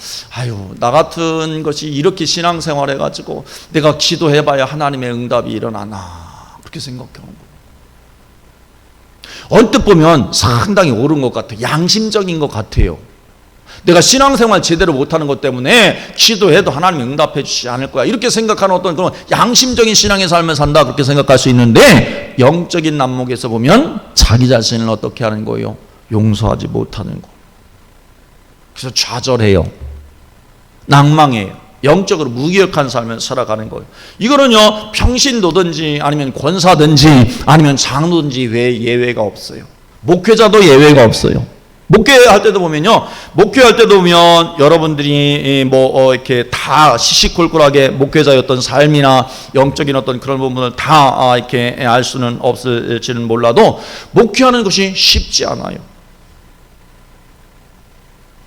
나 같은 것이 이렇게 신앙생활 해가지고 내가 기도해봐야 하나님의 응답이 일어나나, 그렇게 생각하는 거예요. 언뜻 보면 상당히 옳은 것 같아요. 양심적인 것 같아요. 내가 신앙생활 제대로 못하는 것 때문에 기도해도 하나님이 응답해 주시지 않을 거야, 이렇게 생각하는 어떤 그런 양심적인 신앙의 삶을 산다, 그렇게 생각할 수 있는데 영적인 난목에서 보면 자기 자신을 어떻게 하는 거예요? 용서하지 못하는 거. 그래서 좌절해요, 낭망해요, 영적으로 무기력한 삶을 살아가는 거예요. 이거는요 평신도든지 아니면 권사든지 아니면 장로든지 예외가 없어요. 목회자도 예외가 없어요. 목회할 때도 보면요, 여러분들이 이렇게 다 시시콜콜하게 목회자의 어떤 삶이나 영적인 어떤 그런 부분을 다 이렇게 알 수는 없을지는 몰라도 목회하는 것이 쉽지 않아요.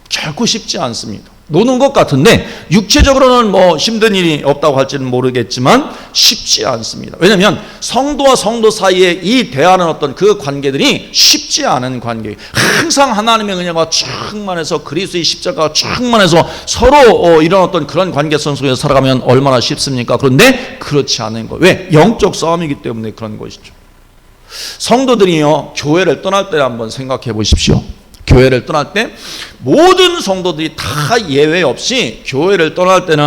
결코 쉽지 않습니다. 노는 것 같은데 육체적으로는 힘든 일이 없다고 할지는 모르겠지만 쉽지 않습니다. 왜냐하면 성도와 성도 사이에 이 대하는 어떤 그 관계들이 쉽지 않은 관계예요. 항상 하나님의 은혜가 충만해서 그리스도의 십자가가 충만해서 서로 이런 어떤 그런 관계성 속에서 살아가면 얼마나 쉽습니까? 그런데 그렇지 않은 거예요. 왜? 영적 싸움이기 때문에 그런 것이죠. 성도들이요 교회를 떠날 때 한번 생각해 보십시오. 교회를 떠날 때 모든 성도들이 다 예외 없이 교회를 떠날 때는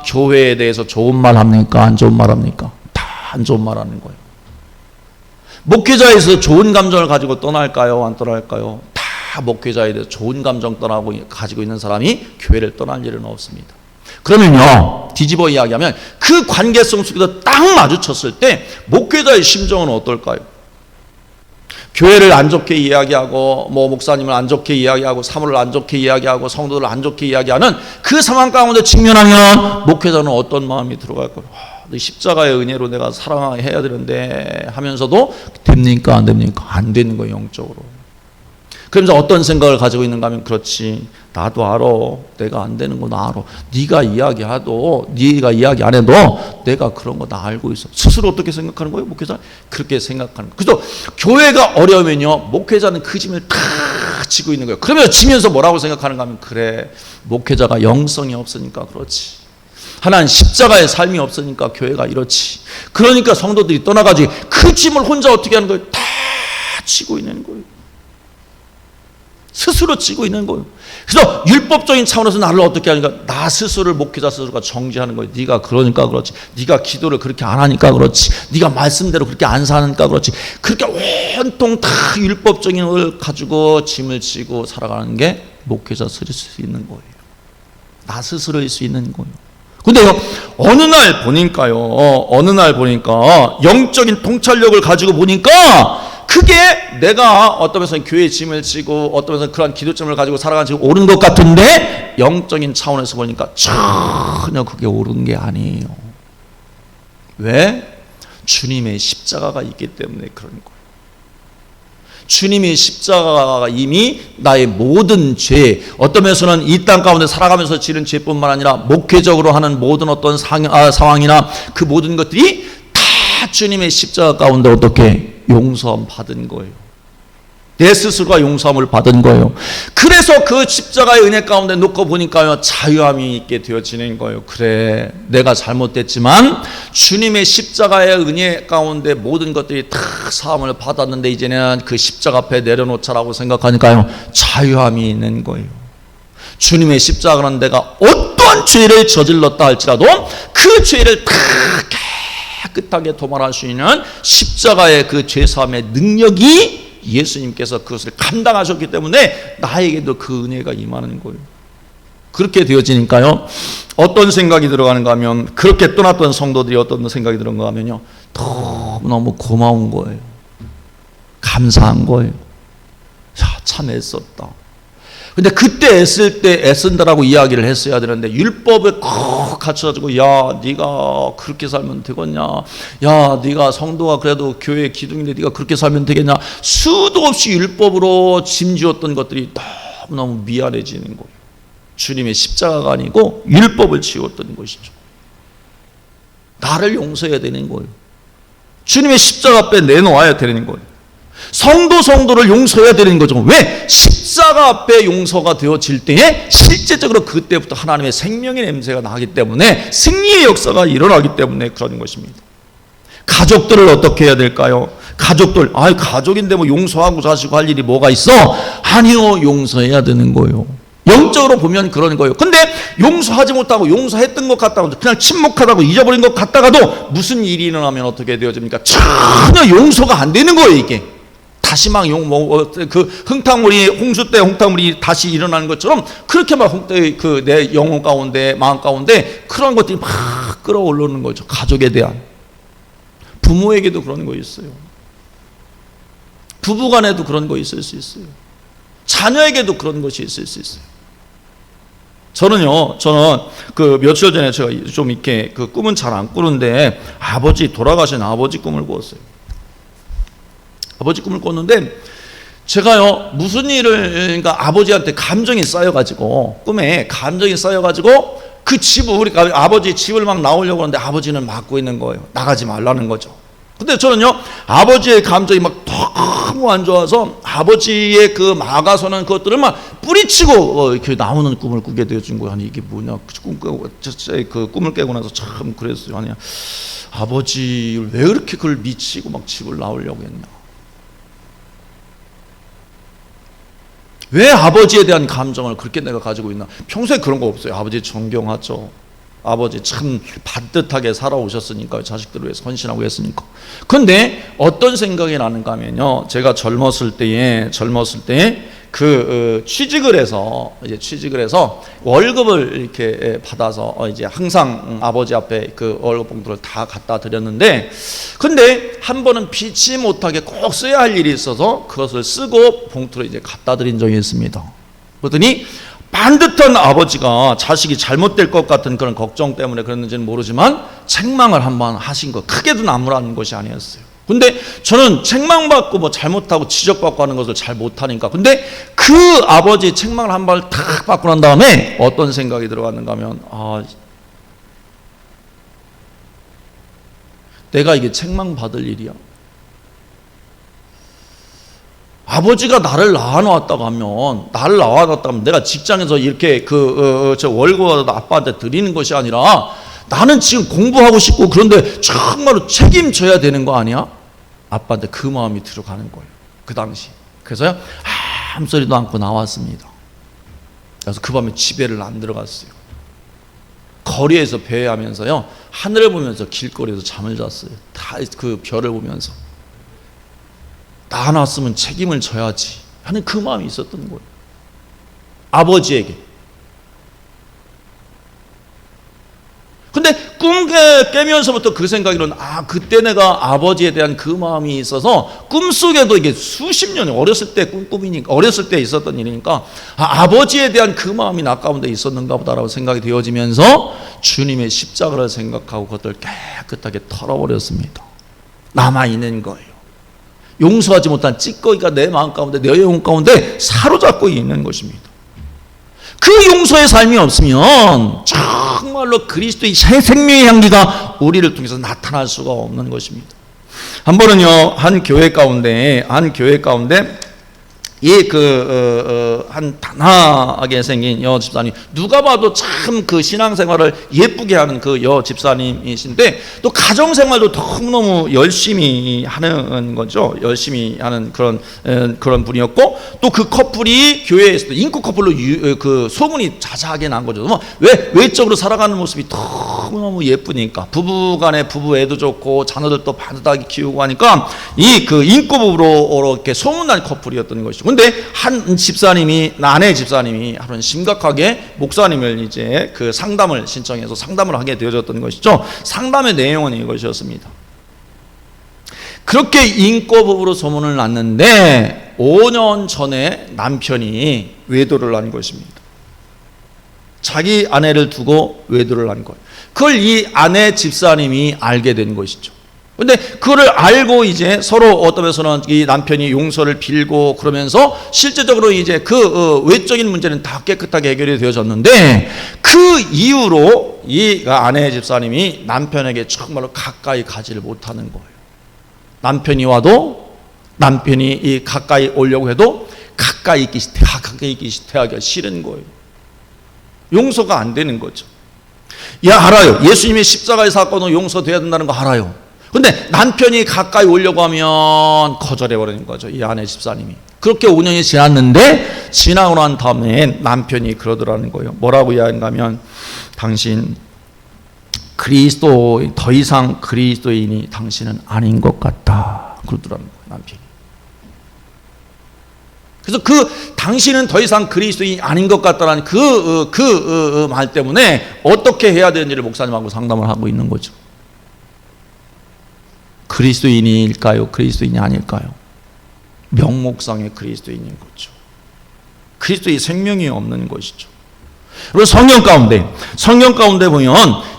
교회에 대해서 좋은 말 합니까? 안 좋은 말 합니까? 다 안 좋은 말 하는 거예요. 목회자에서 좋은 감정을 가지고 떠날까요? 안 떠날까요? 다 목회자에 대해서 좋은 감정 가지고 있는 사람이 교회를 떠날 일은 없습니다. 그러면요 뒤집어 이야기하면 그 관계성 속에서 딱 마주쳤을 때 목회자의 심정은 어떨까요? 교회를 안 좋게 이야기하고 목사님을 안 좋게 이야기하고 사모를 안 좋게 이야기하고 성도들을 안 좋게 이야기하는 그 상황 가운데 직면하면 목회자는 어떤 마음이 들어갈까요? 십자가의 은혜로 내가 사랑해야 되는데 하면서도 됩니까? 안 됩니까? 안 되는 거예요, 영적으로. 그러면서 어떤 생각을 가지고 있는가 하면, 그렇지, 나도 알아, 내가 안 되는 거 나 알아, 네가 이야기 안 해도 내가 그런 거 나 알고 있어. 스스로 어떻게 생각하는 거예요, 목회자? 그렇게 생각하는 거예요. 그래서 교회가 어려우면요 목회자는 그 짐을 다 지고 있는 거예요. 그러면 지면서 뭐라고 생각하는가 하면, 그래, 목회자가 영성이 없으니까 그렇지, 하나는 십자가의 삶이 없으니까 교회가 이렇지, 그러니까 성도들이 떠나가지고 그 짐을 혼자 어떻게 하는 거예요? 다 지고 있는 거예요. 스스로 지고 있는 거예요. 그래서 율법적인 차원에서 나를 어떻게 하니까, 나 스스로를, 목회자 스스로가 정죄하는 거예요. 네가 그러니까 그렇지, 네가 기도를 그렇게 안 하니까 그렇지, 네가 말씀대로 그렇게 안 사니까 그렇지, 그렇게 온통 다 율법적인 걸 가지고 짐을 지고 살아가는 게 목회자 스스로일 수 있는 거예요. 나 스스로일 수 있는 거예요. 근데요, 어느 날 보니까 영적인 통찰력을 가지고 보니까 그게 내가 어떤 면에서는 교회의 짐을 지고 어떤 면에서는 그런 기도점을 가지고 살아가는 지금 옳은 것 같은데 영적인 차원에서 보니까 전혀 그게 옳은 게 아니에요. 왜? 주님의 십자가가 있기 때문에 그런 거예요. 주님의 십자가가 이미 나의 모든 죄, 어떤 면에서는 이 땅 가운데 살아가면서 지른 죄뿐만 아니라 목회적으로 하는 모든 어떤 상황이나 그 모든 것들이 다 주님의 십자가 가운데 어떻게 용서함 받은 거예요. 내 스스로가 용서함을 받은 거예요. 그래서 그 십자가의 은혜 가운데 놓고 보니까요, 자유함이 있게 되어지는 거예요. 그래, 내가 잘못됐지만 주님의 십자가의 은혜 가운데 모든 것들이 다 사함을 받았는데 이제는 그 십자가 앞에 내려놓자라고 생각하니까요, 자유함이 있는 거예요. 주님의 십자가는 내가 어떤 죄를 저질렀다 할지라도 그 죄를 다 깨끗하게 도말할 수 있는 십자가의 그 죄사함의 능력이 예수님께서 그것을 감당하셨기 때문에 나에게도 그 은혜가 임하는 거예요. 그렇게 되어지니까요, 어떤 생각이 들어가는가 하면, 그렇게 떠났던 성도들이 어떤 생각이 들어가는가 하면요, 너무너무 고마운 거예요. 감사한 거예요. 참 애썼다. 근데 그때 애쓸 때 애쓴다라고 이야기를 했어야 되는데, 율법을 꼭 갖춰가지고, 야, 네가 그렇게 살면 되겠냐, 야, 네가 성도가 그래도 교회 기둥인데 네가 그렇게 살면 되겠냐, 수도 없이 율법으로 짐지었던 것들이 너무너무 미안해지는 거예요. 주님의 십자가가 아니고 율법을 지웠던 것이죠. 나를 용서해야 되는 거예요. 주님의 십자가 앞에 내놓아야 되는 거예요. 성도를 용서해야 되는 거죠. 왜? 십자가 앞에 용서가 되어질 때에 실제적으로 그때부터 하나님의 생명의 냄새가 나기 때문에, 승리의 역사가 일어나기 때문에 그런 것입니다. 가족들을 어떻게 해야 될까요? 가족인데 뭐 용서하고 자시고 할 일이 뭐가 있어? 아니요, 용서해야 되는 거예요. 영적으로 보면 그런 거예요. 근데 용서하지 못하고 용서했던 것 같다고 그냥 침묵하다고 잊어버린 것 같다가도 무슨 일이 일어나면 어떻게 되어집니까? 전혀 용서가 안 되는 거예요. 이게 다시 막 그 홍수 때 홍탕물이 다시 일어나는 것처럼 그렇게 막 내 영혼 가운데, 마음 가운데 그런 것들이 막 끌어올르는 거죠. 가족에 대한, 부모에게도 그런 거 있어요. 부부간에도 그런 거 있을 수 있어요. 자녀에게도 그런 것이 있을 수 있어요. 저는 그 며칠 전에 제가 좀 이렇게 그 꿈은 잘 안 꾸는데, 돌아가신 아버지 꿈을 꾸었어요. 아버지 꿈을 꿨는데, 제가요, 무슨 일을, 그러니까 아버지한테 감정이 쌓여가지고, 꿈에 감정이 쌓여가지고, 그 집을, 아버지 집을 막 나오려고 하는데 아버지는 막고 있는 거예요. 나가지 말라는 거죠. 근데 저는요, 아버지의 감정이 막 너무 안 좋아서 아버지의 그 막아서는 그것들을 막 뿌리치고 이렇게 나오는 꿈을 꾸게 되어진 거예요. 아니, 이게 뭐냐. 그 꿈을 깨고 나서 참 그랬어요. 아니, 아버지를 왜 그렇게 그걸 미치고 막 집을 나오려고 했냐. 왜 아버지에 대한 감정을 그렇게 내가 가지고 있나. 평소에 그런 거 없어요. 아버지 존경하죠. 아버지 참 반듯하게 살아오셨으니까, 자식들을 위해서 헌신하고 했으니까. 근데 어떤 생각이 나는가 하면요, 제가 젊었을 때에 그 취직을 해서 월급을 이렇게 받아서 이제 항상 아버지 앞에 그 월급 봉투를 다 갖다 드렸는데, 근데 한 번은 피치 못하게 꼭 써야 할 일이 있어서 그것을 쓰고 봉투를 이제 갖다 드린 적이 있습니다. 그랬더니 반듯한 아버지가 자식이 잘못될 것 같은 그런 걱정 때문에 그랬는지는 모르지만 책망을 한번 하신 거, 크게도 나무라는 것이 아니었어요. 근데 저는 책망받고 뭐 잘못하고 지적받고 하는 것을 잘 못하니까, 근데 그 아버지 책망을 한 발 탁 받고 난 다음에 어떤 생각이 들어갔는가 하면, 내가 이게 책망받을 일이야. 아버지가 나를 낳아놨다고 하면, 내가 직장에서 이렇게 저 월급을 아빠한테 드리는 것이 아니라 나는 지금 공부하고 싶고 그런데 정말로 책임져야 되는 거 아니야? 아빠한테 그 마음이 들어가는 거예요. 그 당시. 그래서요, 아무 소리도 않고 나왔습니다. 그래서 그 밤에 집에를 안 들어갔어요. 거리에서 배회하면서요, 하늘을 보면서 길거리에서 잠을 잤어요. 다 그 별을 보면서. 낳아놨으면 책임을 져야지 하는 그 마음이 있었던 거예요. 아버지에게. 근데 꿈 깨면서부터 그 생각이 일어나. 그때 내가 아버지에 대한 그 마음이 있어서 꿈속에도 이게 수십 년이 어렸을 때 꿈꾸미니까, 어렸을 때 있었던 일이니까 아버지에 대한 그 마음이 나 가운데 있었는가 보다라고 생각이 되어지면서 주님의 십자가를 생각하고 그것을 깨끗하게 털어버렸습니다. 남아있는 거예요. 용서하지 못한 찌꺼기가 내 마음 가운데, 내 영혼 가운데 사로잡고 있는 것입니다. 그 용서의 삶이 없으면 정말로 그리스도의 생명의 향기가 우리를 통해서 나타날 수가 없는 것입니다. 한 번은요, 한 교회 가운데 한 단아하게 생긴 여 집사님, 누가 봐도 참 그 신앙생활을 예쁘게 하는 그 여 집사님이신데, 또 가정생활도 너무너무 열심히 하는 거죠. 열심히 하는 그런 분이었고, 또 그 커플이 교회에서도 인기 커플로 그 소문이 자자하게 난 거죠. 외적으로 살아가는 모습이 너무너무 예쁘니까, 부부간에 부부 애도 좋고 자녀들도 반듯하게 키우고 하니까 이 그 인기 부부로 이렇게 소문난 커플이었던 것이죠. 근데 한 집사님이, 아내 집사님이 하루는 심각하게 목사님을 이제 그 상담을 신청해서 상담을 하게 되어졌던 것이죠. 상담의 내용은 이것이었습니다. 그렇게 인꼬 부부로 소문을 났는데 5년 전에 남편이 외도를 한 것입니다. 자기 아내를 두고 외도를 한 거예요. 그걸 이 아내 집사님이 알게 된 것이죠. 근데 그거를 알고 이제 서로 어떤 면에서는 이 남편이 용서를 빌고 그러면서 실제적으로 이제 그 외적인 문제는 다 깨끗하게 해결이 되어졌는데, 그 이후로 이 아내 집사님이 남편에게 정말로 가까이 가지를 못하는 거예요. 남편이 와도, 남편이 이 가까이 오려고 해도 가까이 있기 싫다하기가 싫은 거예요. 용서가 안 되는 거죠. 알아요. 예수님의 십자가의 사건은 용서돼야 된다는 거 알아요. 근데 남편이 가까이 오려고 하면 거절해버리는 거죠, 이 아내 집사님이. 그렇게 5년이 지났는데, 지나고 난 다음에 남편이 그러더라는 거예요. 뭐라고 이야기하면, 당신 더 이상 그리스도인이 당신은 아닌 것 같다, 그러더라는 거예요, 남편이. 그래서 당신은 더 이상 그리스도인이 아닌 것 같다는 그 말 때문에 어떻게 해야 되는지를 목사님하고 상담을 하고 있는 거죠. 그리스도인일까요? 그리스도인이 아닐까요? 명목상의 그리스도인인 거죠. 그리스도의 생명이 없는 것이죠. 그리고 성경 가운데 보면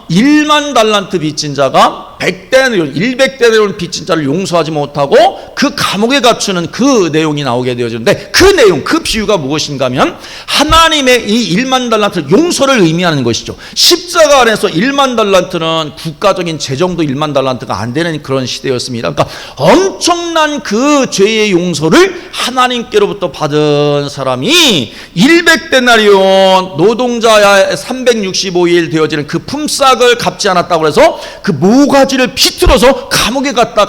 1만 달란트 빚진 자가 100대나리온 빚진 자를 용서하지 못하고 그 감옥에 갇히는 그 내용이 나오게 되어지는데, 그 내용, 그 비유가 무엇인가 하면 하나님의 이 1만 달란트 용서를 의미하는 것이죠. 십자가 안에서 1만 달란트는 국가적인 재정도 1만 달란트가 안 되는 그런 시대였습니다. 그러니까 엄청난 그 죄의 용서를 하나님께로부터 받은 사람이 100데나리온 노동자의 365일 되어지는 그 품삯을 갚지 않았다고 해서 그 모가지를 비틀어서 감옥에 갖다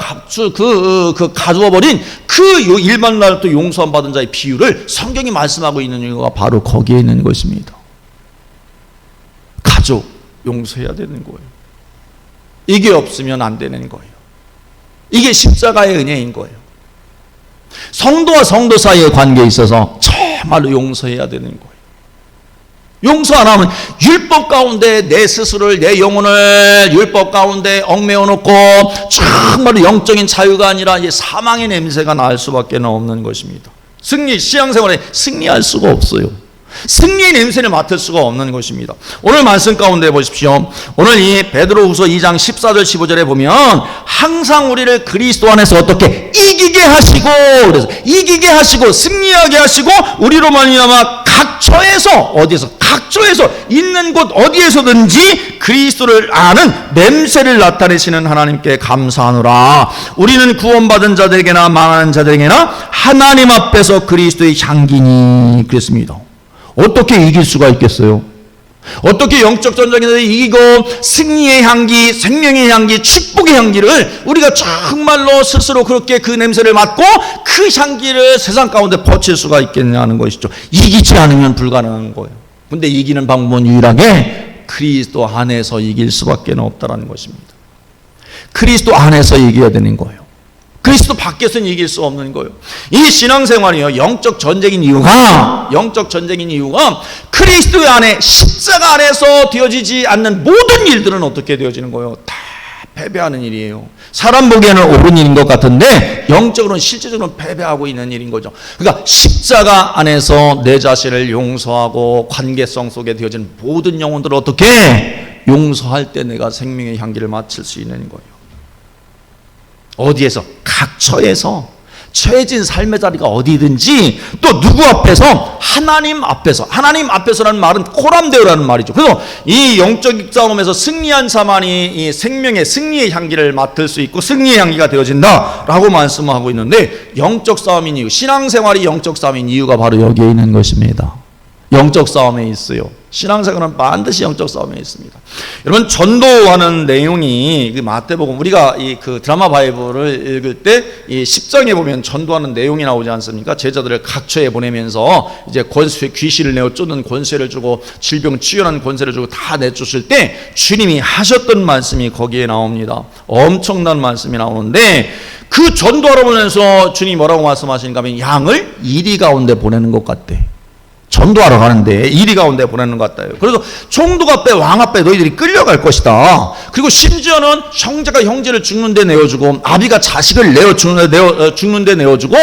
가두어버린 그 1만 달란트 용서함 받은 자의 비유를 성경이 말씀하고 있는 이유가 바로 거기에 있는 것입니다. 가족 용서해야 되는 거예요. 이게 없으면 안 되는 거예요. 이게 십자가의 은혜인 거예요. 성도와 성도 사이의 관계에 있어서 정말로 용서해야 되는 거예요. 용서 안 하면 율법 가운데 내 스스로를, 내 영혼을 율법 가운데 얽매어 놓고 정말로 영적인 자유가 아니라 사망의 냄새가 날 수밖에 없는 것입니다. 신앙생활에 승리할 수가 없어요. 승리의 냄새를 맡을 수가 없는 것입니다. 오늘 말씀 가운데 보십시오. 오늘 이 베드로후서 2장 14절 15절에 보면 항상 우리를 그리스도 안에서 어떻게 이기게 하시고, 그래서 이기게 하시고 승리하게 하시고 우리로 말미암아 각처에서 있는 곳 어디에서든지 그리스도를 아는 냄새를 나타내시는 하나님께 감사하노라. 우리는 구원받은 자들에게나 망하는 자들에게나 하나님 앞에서 그리스도의 향기니, 그랬습니다. 어떻게 이길 수가 있겠어요? 어떻게 영적 전쟁에서 이기고 승리의 향기, 생명의 향기, 축복의 향기를 우리가 정말로 스스로 그렇게 그 냄새를 맡고 그 향기를 세상 가운데 퍼칠 수가 있겠냐는 것이죠. 이기지 않으면 불가능한 거예요. 근데 이기는 방법은 유일하게 그리스도 안에서 이길 수밖에 없다는 것입니다. 그리스도 안에서 이겨야 되는 거예요. 그리스도 밖에서는 이길 수 없는 거예요. 이 신앙생활이요, 영적 전쟁인 이유가 그리스도 안에, 십자가 안에서 되어지지 않는 모든 일들은 어떻게 되어지는 거예요? 다 패배하는 일이에요. 사람 보기에는 옳은 일인 것 같은데 영적으로는 실제적으로는 패배하고 있는 일인 거죠. 그러니까 십자가 안에서 내 자신을 용서하고 관계성 속에 되어지는 모든 영혼들을 어떻게 용서할 때 내가 생명의 향기를 맡을 수 있는 거예요. 어디에서? 각처에서, 처해진 삶의 자리가 어디든지, 또 누구 앞에서? 하나님 앞에서. 하나님 앞에서라는 말은 코람데오라는 말이죠. 그래서 이 영적 싸움에서 승리한 자만이 이 생명의 승리의 향기를 맡을 수 있고 승리의 향기가 되어진다라고 말씀하고 있는데, 영적 싸움인 이유, 신앙생활이 영적 싸움인 이유가 바로 여기에 있는 것입니다. 영적 싸움에 있어요. 신앙생활은 반드시 영적 싸움에 있습니다. 여러분, 전도하는 내용이 마태복음, 우리가 그 드라마 바이블을 읽을 때 이 10장에 보면 전도하는 내용이 나오지 않습니까? 제자들을 각처에 보내면서 이제 권세, 귀신을 내어 쫓는 권세를 주고 질병 치유하는 권세를 주고 다 내쫓을 때 주님이 하셨던 말씀이 거기에 나옵니다. 엄청난 말씀이 나오는데, 그 전도하러 보면서 주님이 뭐라고 말씀하시는가 하면 양을 이리 가운데 보내는 것 같대. 전도하러 가는데 이리 가운데 보내는 것 같아요. 그래서 총독 앞에, 왕 앞에 너희들이 끌려갈 것이다. 그리고 심지어는 형제가 형제를 죽는데 내어주고 아비가 자식을 죽는데 내어주고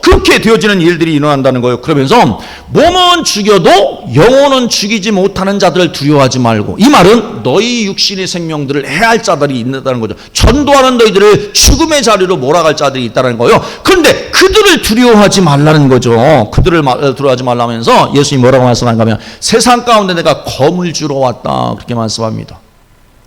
그렇게 되어지는 일들이 일어난다는 거예요. 그러면서 몸은 죽여도 영혼은 죽이지 못하는 자들을 두려워하지 말고, 이 말은 너희 육신의 생명들을 해할 자들이 있다는 거죠. 전도하는 너희들을 죽음의 자리로 몰아갈 자들이 있다는 거예요. 그런데 그들을 두려워하지 말라는 거죠. 그들을 두려워하지 말라면서 예수님이 뭐라고 말씀하는가 하면 세상 가운데 내가 검을 주러 왔다, 그렇게 말씀합니다.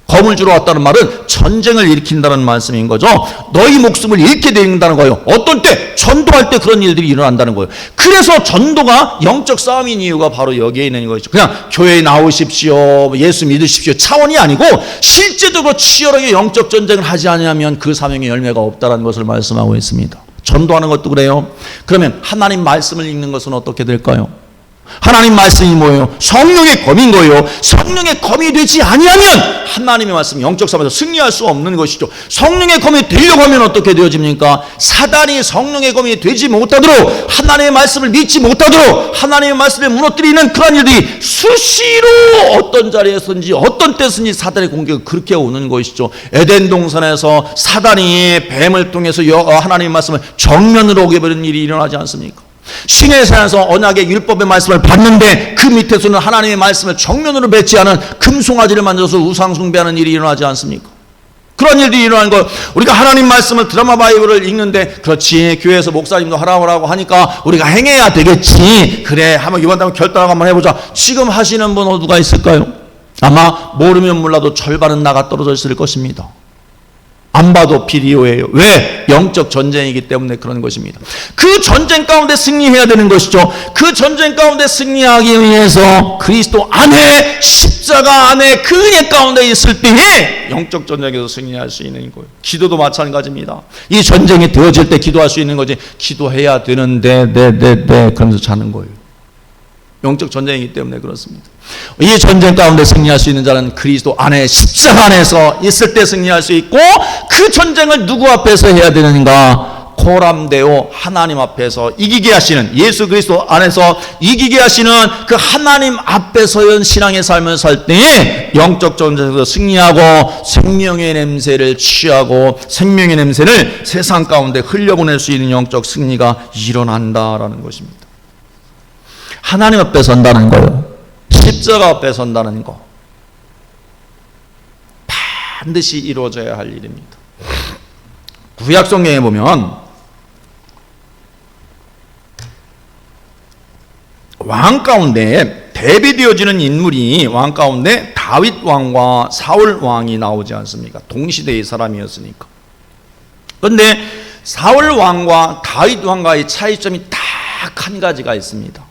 검을 주러 왔다는 말은 전쟁을 일으킨다는 말씀인 거죠. 너희 목숨을 잃게 된다는 거예요. 어떤 때? 전도할 때 그런 일들이 일어난다는 거예요. 그래서 전도가 영적 싸움인 이유가 바로 여기에 있는 것이죠. 그냥 교회에 나오십시오, 예수 믿으십시오 차원이 아니고 실제적으로 치열하게 영적 전쟁을 하지 않으면 그 사명의 열매가 없다는 것을 말씀하고 있습니다. 전도하는 것도 그래요. 그러면 하나님 말씀을 읽는 것은 어떻게 될까요? 하나님 말씀이 뭐예요? 성령의 검인 거예요. 성령의 검이 되지 아니하면 하나님의 말씀, 영적 싸움에서 승리할 수 없는 것이죠. 성령의 검이 되려고 하면 어떻게 되어집니까? 사단이 성령의 검이 되지 못하도록, 하나님의 말씀을 믿지 못하도록 하나님의 말씀을 무너뜨리는 그런 일들이 수시로 어떤 자리에서든지 어떤 때든지 사단의 공격이 그렇게 오는 것이죠. 에덴 동산에서 사단이 뱀을 통해서 하나님의 말씀을 정면으로 오게 버리는 일이 일어나지 않습니까? 시내산에서 언약의 율법의 말씀을 받는데 그 밑에서는 하나님의 말씀을 정면으로 배치하는 금송아지를 만들어서 우상 숭배하는 일이 일어나지 않습니까? 그런 일들이 일어나는 거, 우리가 하나님 말씀을 드라마 바이블을 읽는데 그렇지, 교회에서 목사님도 하라고 하니까 우리가 행해야 되겠지, 그래 한번 이번 달에 결단하고 한번 해보자, 지금 하시는 분 누가 있을까요? 아마 모르면 몰라도 절반은 나가 떨어져 있을 것입니다. 안 봐도 비디오예요. 왜? 영적 전쟁이기 때문에 그런 것입니다. 그 전쟁 가운데 승리해야 되는 것이죠. 그 전쟁 가운데 승리하기 위해서 그리스도 안에, 십자가 안에 그 은혜 가운데 있을 때에 영적 전쟁에서 승리할 수 있는 거예요. 기도도 마찬가지입니다. 이 전쟁이 되어질 때 기도할 수 있는 거지, 기도해야 되는데 그러면서 자는 거예요. 영적 전쟁이기 때문에 그렇습니다. 이 전쟁 가운데 승리할 수 있는 자는 그리스도 안에, 십자가 안에서 있을 때 승리할 수 있고, 그 전쟁을 누구 앞에서 해야 되는가? 코람데오, 하나님 앞에서 이기게 하시는, 예수 그리스도 안에서 이기게 하시는 그 하나님 앞에서의 신앙의 삶을 살 때에 영적 전쟁에서 승리하고 생명의 냄새를 취하고 생명의 냄새를 세상 가운데 흘려보낼 수 있는 영적 승리가 일어난다라는 것입니다. 하나님 앞에 선다는 거요, 십자가 앞에 선다는 거, 반드시 이루어져야 할 일입니다. 구약 성경에 보면 왕 가운데 대비되어지는 인물이, 왕 가운데 다윗 왕과 사울 왕이 나오지 않습니까? 동시대의 사람이었으니까. 그런데 사울 왕과 다윗 왕과의 차이점이 딱 한 가지가 있습니다.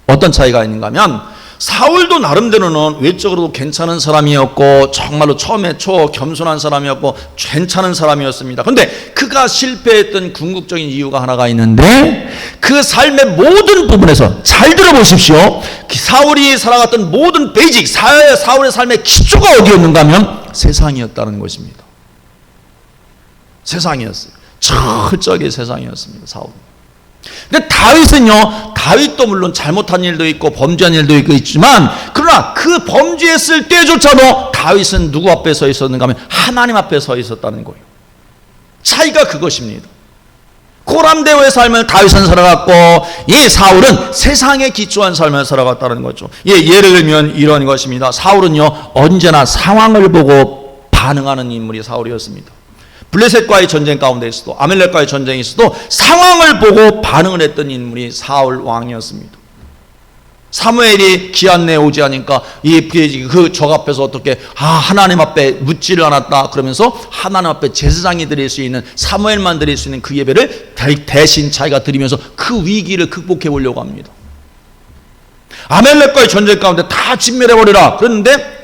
어떤 차이가 있는가 하면, 사울도 나름대로는 외적으로도 괜찮은 사람이었고 정말로 처음에 겸손한 사람이었고 괜찮은 사람이었습니다. 그런데 그가 실패했던 궁극적인 이유가 하나가 있는데, 그 삶의 모든 부분에서 잘 들어보십시오. 사울이 살아갔던 모든 베이직, 사울의 삶의 기초가 어디였는가 하면 세상이었다는 것입니다. 세상이었어요. 철저하게 세상이었습니다. 사울. 근데 다윗은요, 다윗도 물론 잘못한 일도 있고 범죄한 일도 있지만, 그러나 그 범죄했을 때조차도 다윗은 누구 앞에 서 있었는가 하면 하나님 앞에 서 있었다는 거예요. 차이가 그것입니다. 고람대오의 삶을 다윗은 살아갔고, 사울은 세상에 기초한 삶을 살아갔다는 거죠. 예를 들면 이런 것입니다. 사울은요, 언제나 상황을 보고 반응하는 인물이 사울이었습니다. 블레셋과의 전쟁 가운데 있어도, 아멜렉과의 전쟁이 있어도 상황을 보고 반응을 했던 인물이 사울 왕이었습니다. 사무엘이 기한 내에 오지 않으니까 그 적 앞에서 어떻게 하나님 앞에 묻지를 않았다 그러면서 하나님 앞에 제사장이 드릴 수 있는, 사무엘만 드릴 수 있는 그 예배를 대신 자기가 드리면서 그 위기를 극복해 보려고 합니다. 아멜렉과의 전쟁 가운데 다 진멸해버리라 그랬는데,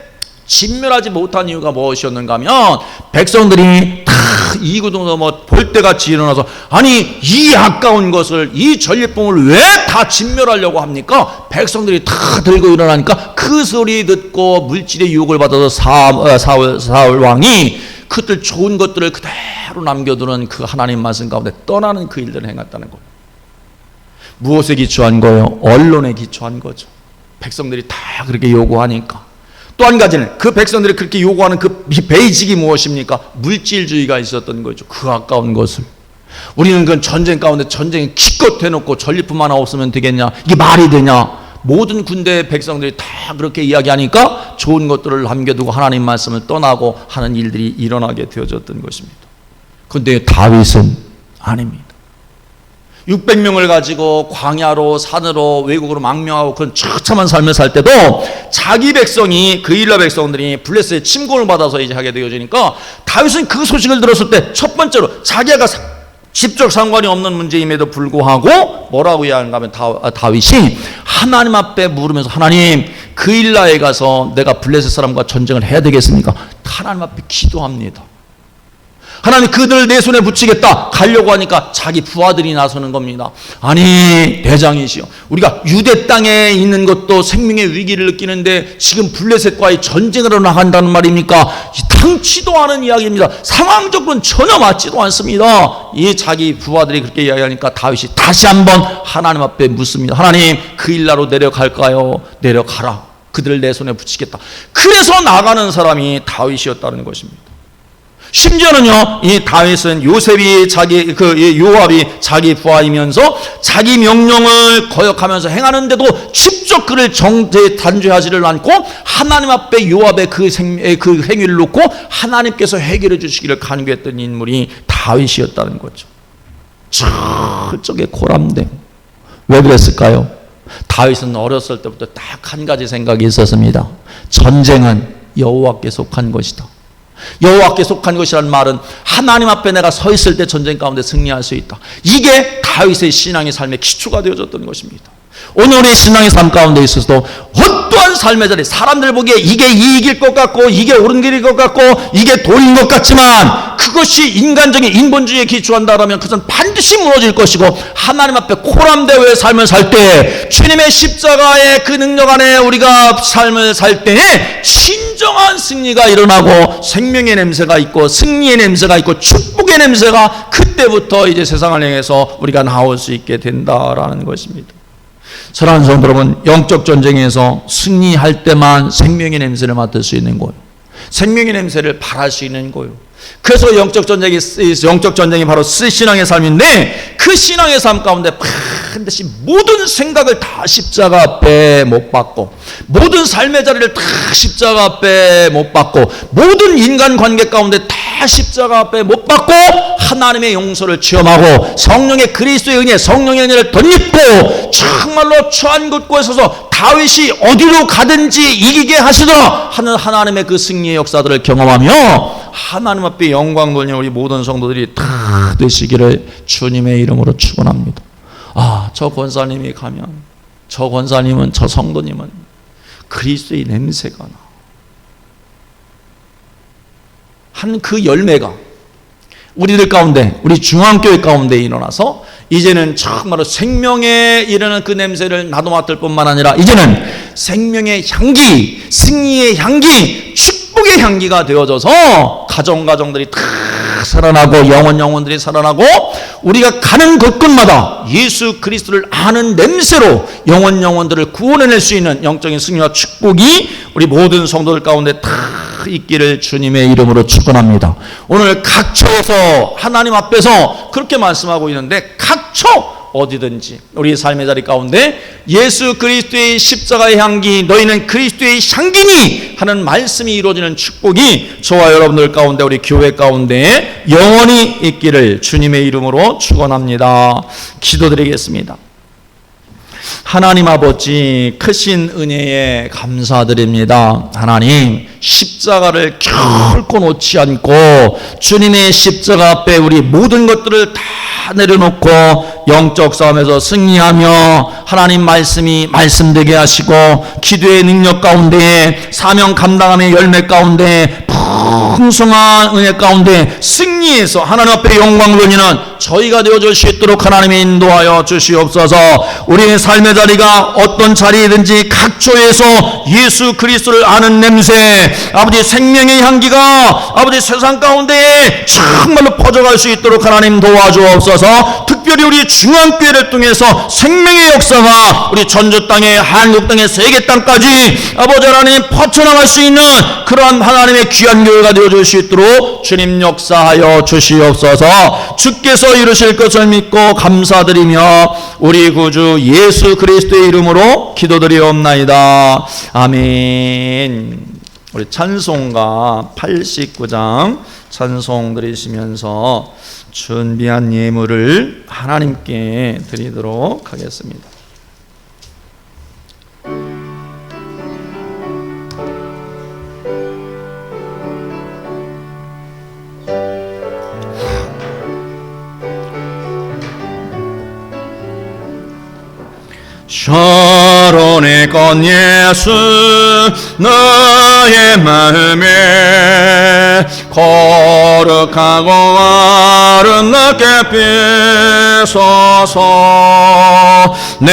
진멸하지 못한 이유가 무엇이었는가 하면 백성들이 다 이구동성 볼때같이 일어나서, 아니 이 아까운 것을, 이 전리품을 왜 다 진멸하려고 합니까? 백성들이 다 들고 일어나니까 그 소리 듣고 물질의 유혹을 받아서 사울 왕이 그들 좋은 것들을 그대로 남겨두는 그 하나님 말씀 가운데 떠나는 그 일들을 행했다는 거예요. 무엇에 기초한 거예요? 언론에 기초한 거죠. 백성들이 다 그렇게 요구하니까. 또 한 가지는 그 백성들이 그렇게 요구하는 그 베이직이 무엇입니까? 물질주의가 있었던 거죠. 그 아까운 것을. 우리는 그 전쟁 가운데 전쟁에 기껏 해놓고 전리품 하나 없으면 되겠냐? 이게 말이 되냐? 모든 군대 백성들이 다 그렇게 이야기하니까 좋은 것들을 남겨두고 하나님 말씀을 떠나고 하는 일들이 일어나게 되어졌던 것입니다. 그런데 다윗은 아닙니다. 600명을 가지고 광야로 산으로 외국으로 망명하고 그런 처참한 삶을 살 때도 자기 백성이, 그 일라 백성들이 블레셋의 침공을 받아서 이제 하게 되어지니까, 다윗은 그 소식을 들었을 때 첫 번째로 자기가 직접 상관이 없는 문제임에도 불구하고 뭐라고 이야기하는가 하면 다윗이 하나님 앞에 물으면서, 하나님 그 일라에 가서 내가 블레셋 사람과 전쟁을 해야 되겠습니까? 하나님 앞에 기도합니다. 하나님 그들을 내 손에 붙이겠다 가려고 하니까 자기 부하들이 나서는 겁니다. 아니 대장이시여, 우리가 유대 땅에 있는 것도 생명의 위기를 느끼는데 지금 블레셋과의 전쟁을 나간다는 말입니까? 당치도 않은 이야기입니다. 상황적으로는 전혀 맞지도 않습니다. 이 자기 부하들이 그렇게 이야기하니까 다윗이 다시 한번 하나님 앞에 묻습니다. 하나님 그 일라로 내려갈까요? 내려가라. 그들을 내 손에 붙이겠다. 그래서 나가는 사람이 다윗이었다는 것입니다. 심지어는요, 이 다윗은 요압이 자기 부하이면서 자기 명령을 거역하면서 행하는데도 직접 그를 단죄하지를 않고 하나님 앞에 요압의 그 행위를 놓고 하나님께서 해결해 주시기를 간구했던 인물이 다윗이었다는 거죠. 저쪽에 고람됨. 왜 그랬을까요? 다윗은 어렸을 때부터 딱 한 가지 생각이 있었습니다. 전쟁은 여호와께 속한 것이다. 여호와께 속한 것이라는 말은 하나님 앞에 내가 서 있을 때 전쟁 가운데 승리할 수 있다. 이게 다윗의 신앙의 삶의 기초가 되어졌던 것입니다. 오늘 우리 신앙의 삶 가운데 있어서도 어떠한 삶의 자리, 사람들 보기에 이게 이익일 것 같고 이게 옳은 길일 것 같고 이게 도리인 것 같지만, 그것이 인간적인 인본주의에 기초한다라면 그것은 반드시 무너질 것이고, 하나님 앞에 코람대오의 삶을 살 때, 주님의 십자가의 그 능력 안에 우리가 삶을 살 때에 진정한 승리가 일어나고 생명의 냄새가 있고 승리의 냄새가 있고 축복의 냄새가 그때부터 이제 세상을 향해서 우리가 나올 수 있게 된다라는 것입니다. 사랑하는 성도 여러분, 영적 전쟁에서 승리할 때만 생명의 냄새를 맡을 수 있는 거예요. 생명의 냄새를 발할 수 있는 거예요. 그래서 영적 전쟁이 바로 신앙의 삶인데, 그 신앙의 삶 가운데 반드시 모든 생각을 다 십자가 앞에 못 박고, 모든 삶의 자리를 다 십자가 앞에 못 박고, 모든 인간관계 가운데 다 십자가 앞에 못 박고 하나님의 용서를 체험하고 성령의 그리스도의 은혜, 성령의 은혜를 덧입고 정말로 처한 곳곳에 서서 다윗이 어디로 가든지 이기게 하시더라 하는 하나님의 그 승리의 역사들을 경험하며 하나님 앞에 영광 돌리는 우리 모든 성도들이 다 되시기를 주님의 이름으로 축원합니다. 저 권사님이 가면, 저 권사님은, 저 성도님은 그리스도의 냄새가 나. 한 그 열매가 우리들 가운데, 우리 중앙교회 가운데 일어나서 이제는 정말로 생명에 이르는 그 냄새를 나도 맡을 뿐만 아니라 이제는 생명의 향기, 승리의 향기, 축복의 향기가 되어져서 가정들이 다 살아나고 영혼들이 살아나고 우리가 가는 곳곳마다 예수 그리스도를 아는 냄새로 영혼들을 구원해낼 수 있는 영적인 승리와 축복이 우리 모든 성도들 가운데 다 있기를 주님의 이름으로 축원합니다. 오늘 각처에서 하나님 앞에서 그렇게 말씀하고 있는데 각처 어디든지 우리 삶의 자리 가운데 예수 그리스도의 십자가의 향기 너희는 그리스도의 향기니 하는 말씀이 이루어지는 축복이 저와 여러분들 가운데 우리 교회 가운데 영원히 있기를 주님의 이름으로 축원합니다. 기도드리겠습니다. 하나님 아버지 크신 은혜에 감사드립니다. 하나님 십자가를 결코 놓지 않고 주님의 십자가 앞에 우리 모든 것들을 다 내려놓고 영적 싸움에서 승리하며 하나님 말씀이 말씀되게 하시고 기도의 능력 가운데 사명 감당함의 열매 가운데 풍성한 은혜 가운데 승리해서 하나님 앞에 영광 돌리는 저희가 되어줄 수 있도록 하나님이 인도하여 주시옵소서. 우리의 삶의 자리가 어떤 자리이든지 각처에서 예수 그리스도를 아는 냄새 아버지 생명의 향기가 아버지 세상 가운데 정말로 퍼져갈 수 있도록 하나님 도와주옵소서. 특별히 우리 중앙교회를 통해서 생명의 역사가 우리 전주 땅에 한국 땅에 세계 땅까지 아버지 하나님 퍼져나갈 수 있는 그러한 하나님의 귀한 교회가 되어줄 수 있도록 주님 역사하여 주시옵소서. 주께서 이루실 것을 믿고 감사드리며 우리 구주 예수 그리스도의 이름으로 기도드리옵나이다. 아멘. 우리 찬송가 89장 찬송 드리시면서 준비한 예물을 하나님께 드리도록 하겠습니다. 샤론의 꽃 예수 너의 마음에 거룩하고 아름답게 비소서. 내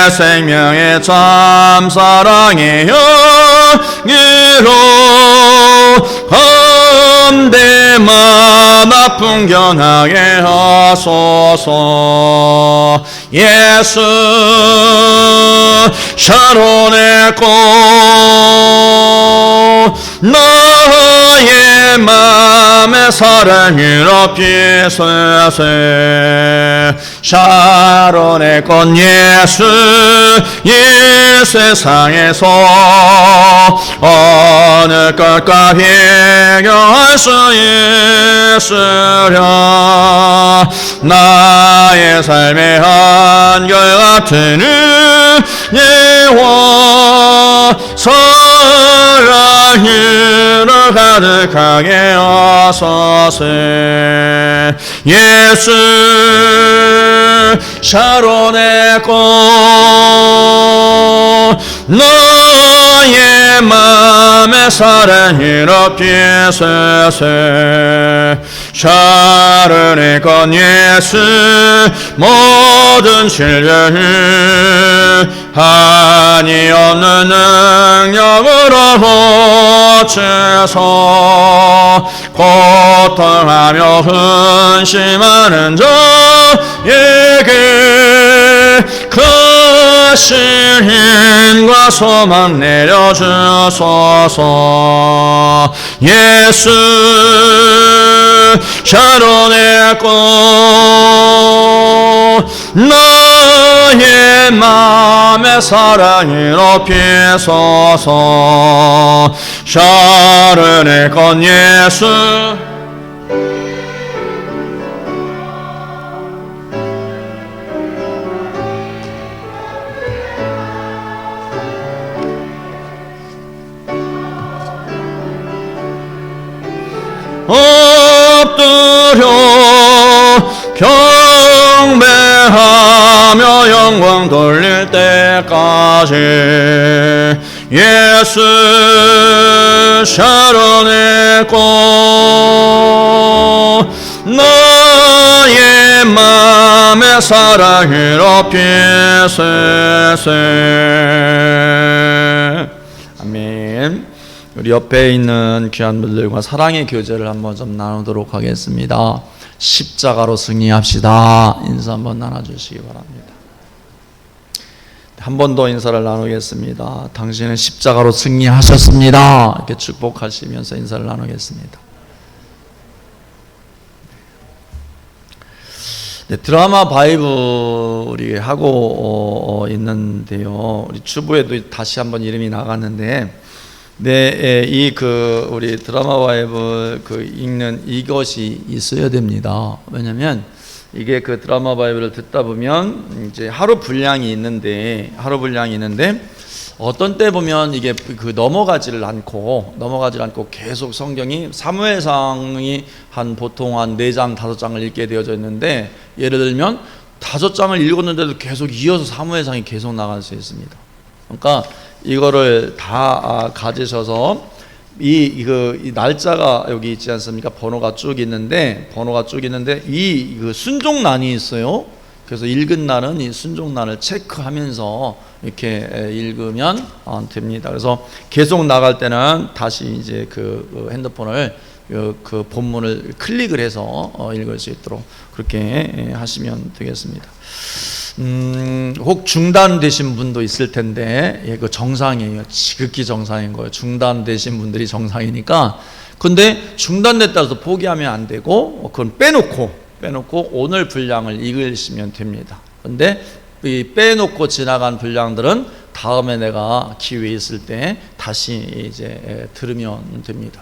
생명의 참 사랑의 향기로 함대마다 풍겨나게 하소서. 예수 샤론의 꽃 너의 맘에 사랑으로 비소세. 샤론의 꽃 예수 이 세상에서 어느 것과 비교할 수 있으랴. 나의 삶의 한결같은 은혜와 사랑으로 가득하게 하소서. 예수 샤론의 꽃 너의 맘에 사랑으로 비소세. 샤론의 꽃 예수 모든 질병을 한이 없는 능력으로 고쳐서 고통하며 근심하는 자에게 크신 힘과 소망 내려주소서. 예수 샤론의 꽃 너의 맘에 사랑으로 비소서. 샤론의 꽃 예수 엎드려 경배하며 영광 돌릴 때까지. 예수 샤론의 꽃 너의 맘에 사랑으로 비소세. 아멘. 우리 옆에 있는 귀한 분들과 사랑의 교제를 한번 좀 나누도록 하겠습니다. 십자가로 승리합시다. 인사 한번 나눠주시기 바랍니다. 한 번 더 인사를 나누겠습니다. 당신은 십자가로 승리하셨습니다. 이렇게 축복하시면서 인사를 나누겠습니다. 네, 드라마 바이블이 하고 있는데요. 우리 주부에도 다시 한번 이름이 나갔는데, 네, 우리 드라마 바이블 읽는 이것이 있어야 됩니다. 왜냐면 이게 그 드라마 바이블을 듣다 보면 이제 하루 분량이 있는데 어떤 때 보면 이게 넘어가지를 않고 계속 성경이 사무엘상이 보통 한 4장 5장을 읽게 되어져 있는데, 예를 들면 5장을 읽었는데도 계속 이어서 사무엘상이 계속 나갈 수 있습니다. 그러니까 이거를 다 가지셔서 이 날짜가 여기 있지 않습니까? 번호가 쭉 있는데 이 순종란이 있어요. 그래서 읽은 날은 이 순종란을 체크하면서 이렇게 읽으면 됩니다. 그래서 계속 나갈 때는 다시 이제 핸드폰을 그 본문을 클릭을 해서 읽을 수 있도록 그렇게 하시면 되겠습니다. 혹 중단되신 분도 있을 텐데, 그 정상이에요. 지극히 정상인 거예요. 중단되신 분들이 정상이니까. 근데 중단됐다고 해서 포기하면 안 되고, 그건 빼놓고 오늘 분량을 읽으시면 됩니다. 근데 이 빼놓고 지나간 분량들은 다음에 내가 기회 있을 때 다시 이제 들으면 됩니다.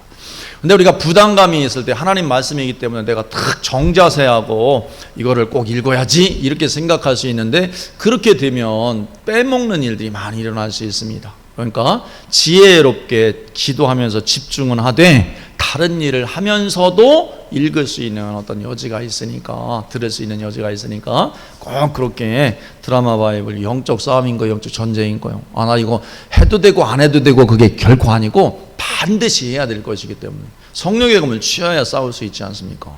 근데 우리가 부담감이 있을 때, 하나님 말씀이기 때문에 내가 탁 정자세하고 이거를 꼭 읽어야지 이렇게 생각할 수 있는데, 그렇게 되면 빼먹는 일들이 많이 일어날 수 있습니다. 그러니까 지혜롭게 기도하면서 집중은 하되 다른 일을 하면서도 읽을 수 있는 어떤 여지가 있으니까, 들을 수 있는 여지가 있으니까 꼭 그렇게 드라마 바이블 영적 싸움인 거, 영적 전쟁인 거요. 나 이거 해도 되고 안 해도 되고 그게 결코 아니고 반드시 해야 될 것이기 때문에 성령의 검을 취하여 싸울 수 있지 않습니까?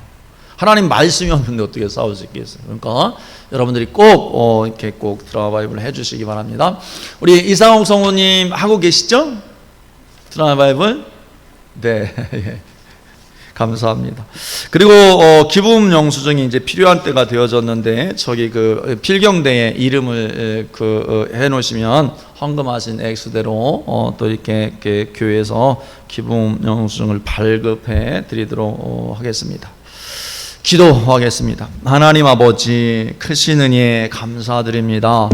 하나님 말씀이 없는데 어떻게 싸울 수 있겠어요? 그러니까 여러분들이 꼭 이렇게 꼭 드라마 바이블을 해주시기 바랍니다. 우리 이상옥 성우님 하고 계시죠? 드라마 바이블? 네. 감사합니다. 그리고 기부음 영수증이 이제 필요한 때가 되어졌는데, 저기 필경대에 이름을 해놓으시면 헌금하신 액수대로 또 이렇게 교회에서 기부음 영수증을 발급해 드리도록 하겠습니다. 기도하겠습니다. 하나님 아버지, 크신 은혜 감사드립니다.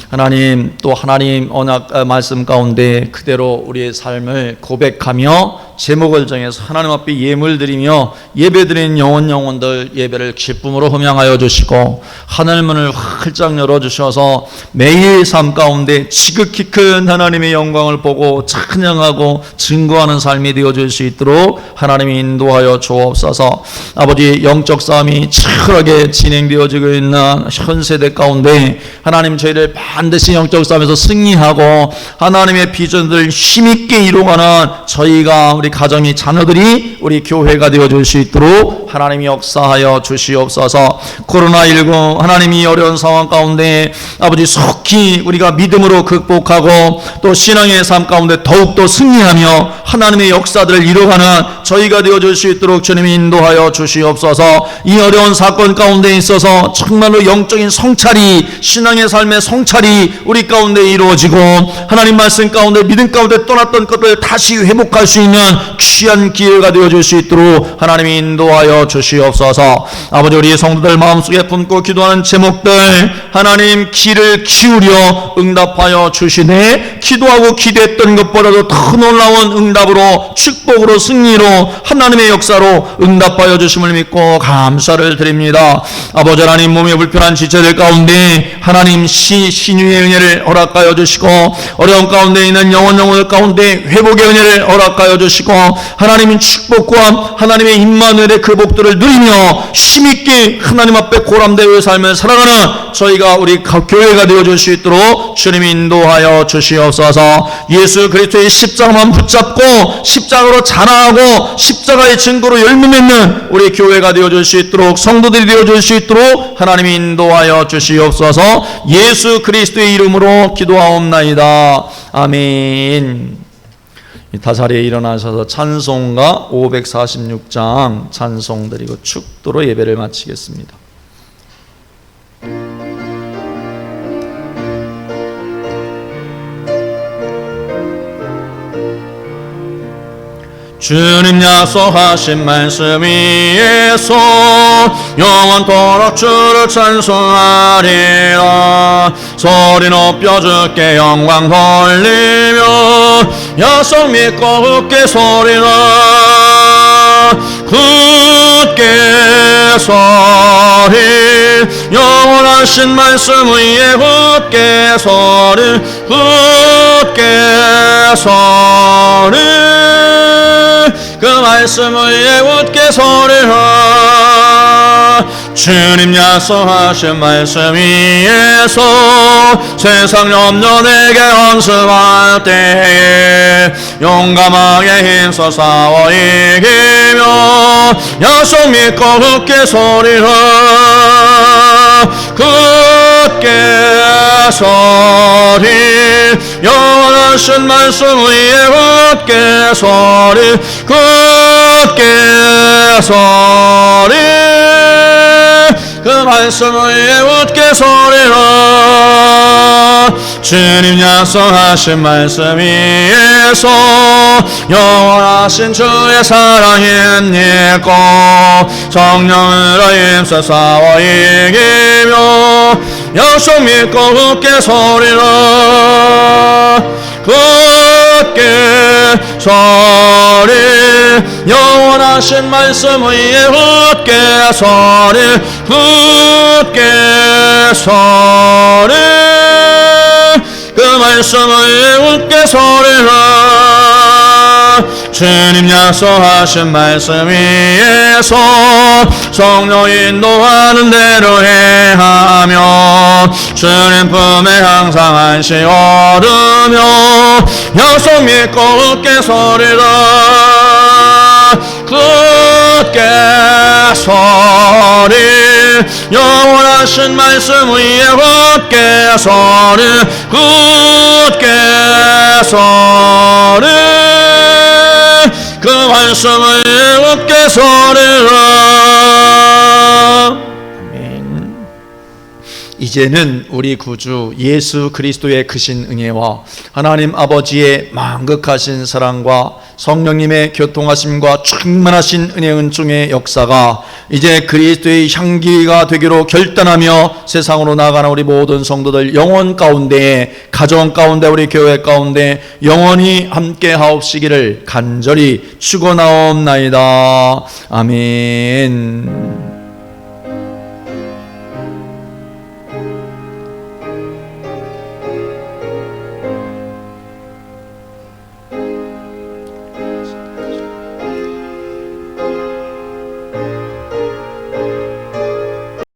하나님, 또 하나님 언약 말씀 가운데 그대로 우리의 삶을 고백하며 제목을 정해서 하나님 앞에 예물 드리며 예배드리는 영혼들 예배를 기쁨으로 흠양하여 주시고, 하늘문을 활짝 열어주셔서 매일 삶 가운데 지극히 큰 하나님의 영광을 보고 찬양하고 증거하는 삶이 되어줄 수 있도록 하나님이 인도하여 주옵소서. 아버지, 영적 싸움이 치열하게 진행되어지고 있는 현 세대 가운데 하나님, 저희를 반드시 영적 싸움에서 승리하고 하나님의 비전들을 힘있게 이루어가는 저희가, 우리 가정이, 자녀들이, 우리 교회가 되어줄 수 있도록 하나님이 역사하여 주시옵소서. 코로나19 하나님이 어려운 상황 가운데 아버지, 속히 우리가 믿음으로 극복하고 또 신앙의 삶 가운데 더욱더 승리하며 하나님의 역사들을 이루어가는 저희가 되어줄 수 있도록 주님이 인도하여 주시옵소서. 이 어려운 사건 가운데 있어서 정말로 영적인 성찰이, 신앙의 삶의 성찰이 우리 가운데 이루어지고, 하나님 말씀 가운데, 믿음 가운데 떠났던 것들을 다시 회복할 수 있는 귀한 기회가 되어줄 수 있도록 하나님이 인도하여 주시옵소서. 아버지, 우리 성도들 마음속에 품고 기도하는 제목들 하나님 귀를 기울여 응답하여 주시네, 기도하고 기대했던 것보다도 더 놀라운 응답으로, 축복으로, 승리로, 하나님의 역사로 응답하여 주심을 믿고 감사를 드립니다. 아버지 하나님, 몸에 불편한 지체들 가운데 하나님 신유의 은혜를 허락하여 주시고, 어려운 가운데 있는 영혼들 가운데 회복의 은혜를 허락하여 주시고, 하나님의 축복과 하나님의 임마누엘의 그 복들을 누리며 힘있게 하나님 앞에 고람되어 삶을 살아가는 저희가, 우리 교회가 되어줄 수 있도록 주님이 인도하여 주시옵소서. 예수 그리스도의 십자가만 붙잡고 십자가로 자랑하고 십자가의 증거로 열매 맺는 우리 교회가 되어줄 수 있도록, 성도들이 되어줄 수 있도록 하나님이 인도하여 주시옵소서. 예수 그리스도의 이름으로 기도하옵나이다. 아멘. 다 자리에 일어나셔서 찬송가 546장 찬송 드리고 축도로 예배를 마치겠습니다. 주님 약속하신 말씀 위에서 영원토록 주를 찬송하리라. 소리 높여 주께 영광 돌리며 약속 믿고 굳게 소리라. 굳게 소리 영원하신 말씀 위에 굳게 소리 굳게 소리 그 말씀 위에 굳게 소리라. 주님 약속하신 말씀 위에서 세상 염려 내게 헌신할 때에 용감하게 힘써 싸워 이기며 약속 믿고 굳게 소리라. 굳게 소리 영원하신 말씀 위에 굳게 소리 굳게 소리 그 말씀 위에 굳게 소리라. 주님 약속하신 말씀 위에서 영원하신 주의 사랑이 있고 성령으로 힘써 싸워 이기며 약속 믿고 굳게 소리라. 굳게 소리 영원하신 말씀 위에 굳게 소리 굳게 소리 그 말씀 위에 굳게 소리라. 주님 약속하신 말씀 위에서 성령 인도하는 대로 행하며 주님 품에 항상 안식 얻으며 약속 믿고 굳게 소리라. 굳게 소리 영원하신 말씀 위에 굳게 소리 굳게 소리 그 말씀 위에 굳게 소리라. 아멘. 이제는 우리 구주 예수 그리스도의 크신 은혜와 하나님 아버지의 만극하신 사랑과 성령님의 교통하심과 충만하신 은혜 은총의 역사가 이제 그리스도의 향기가 되기로 결단하며 세상으로 나가는 우리 모든 성도들 영혼 가운데, 가정 가운데, 우리 교회 가운데 영원히 함께 하옵시기를 간절히 축원하옵나이다. 아멘.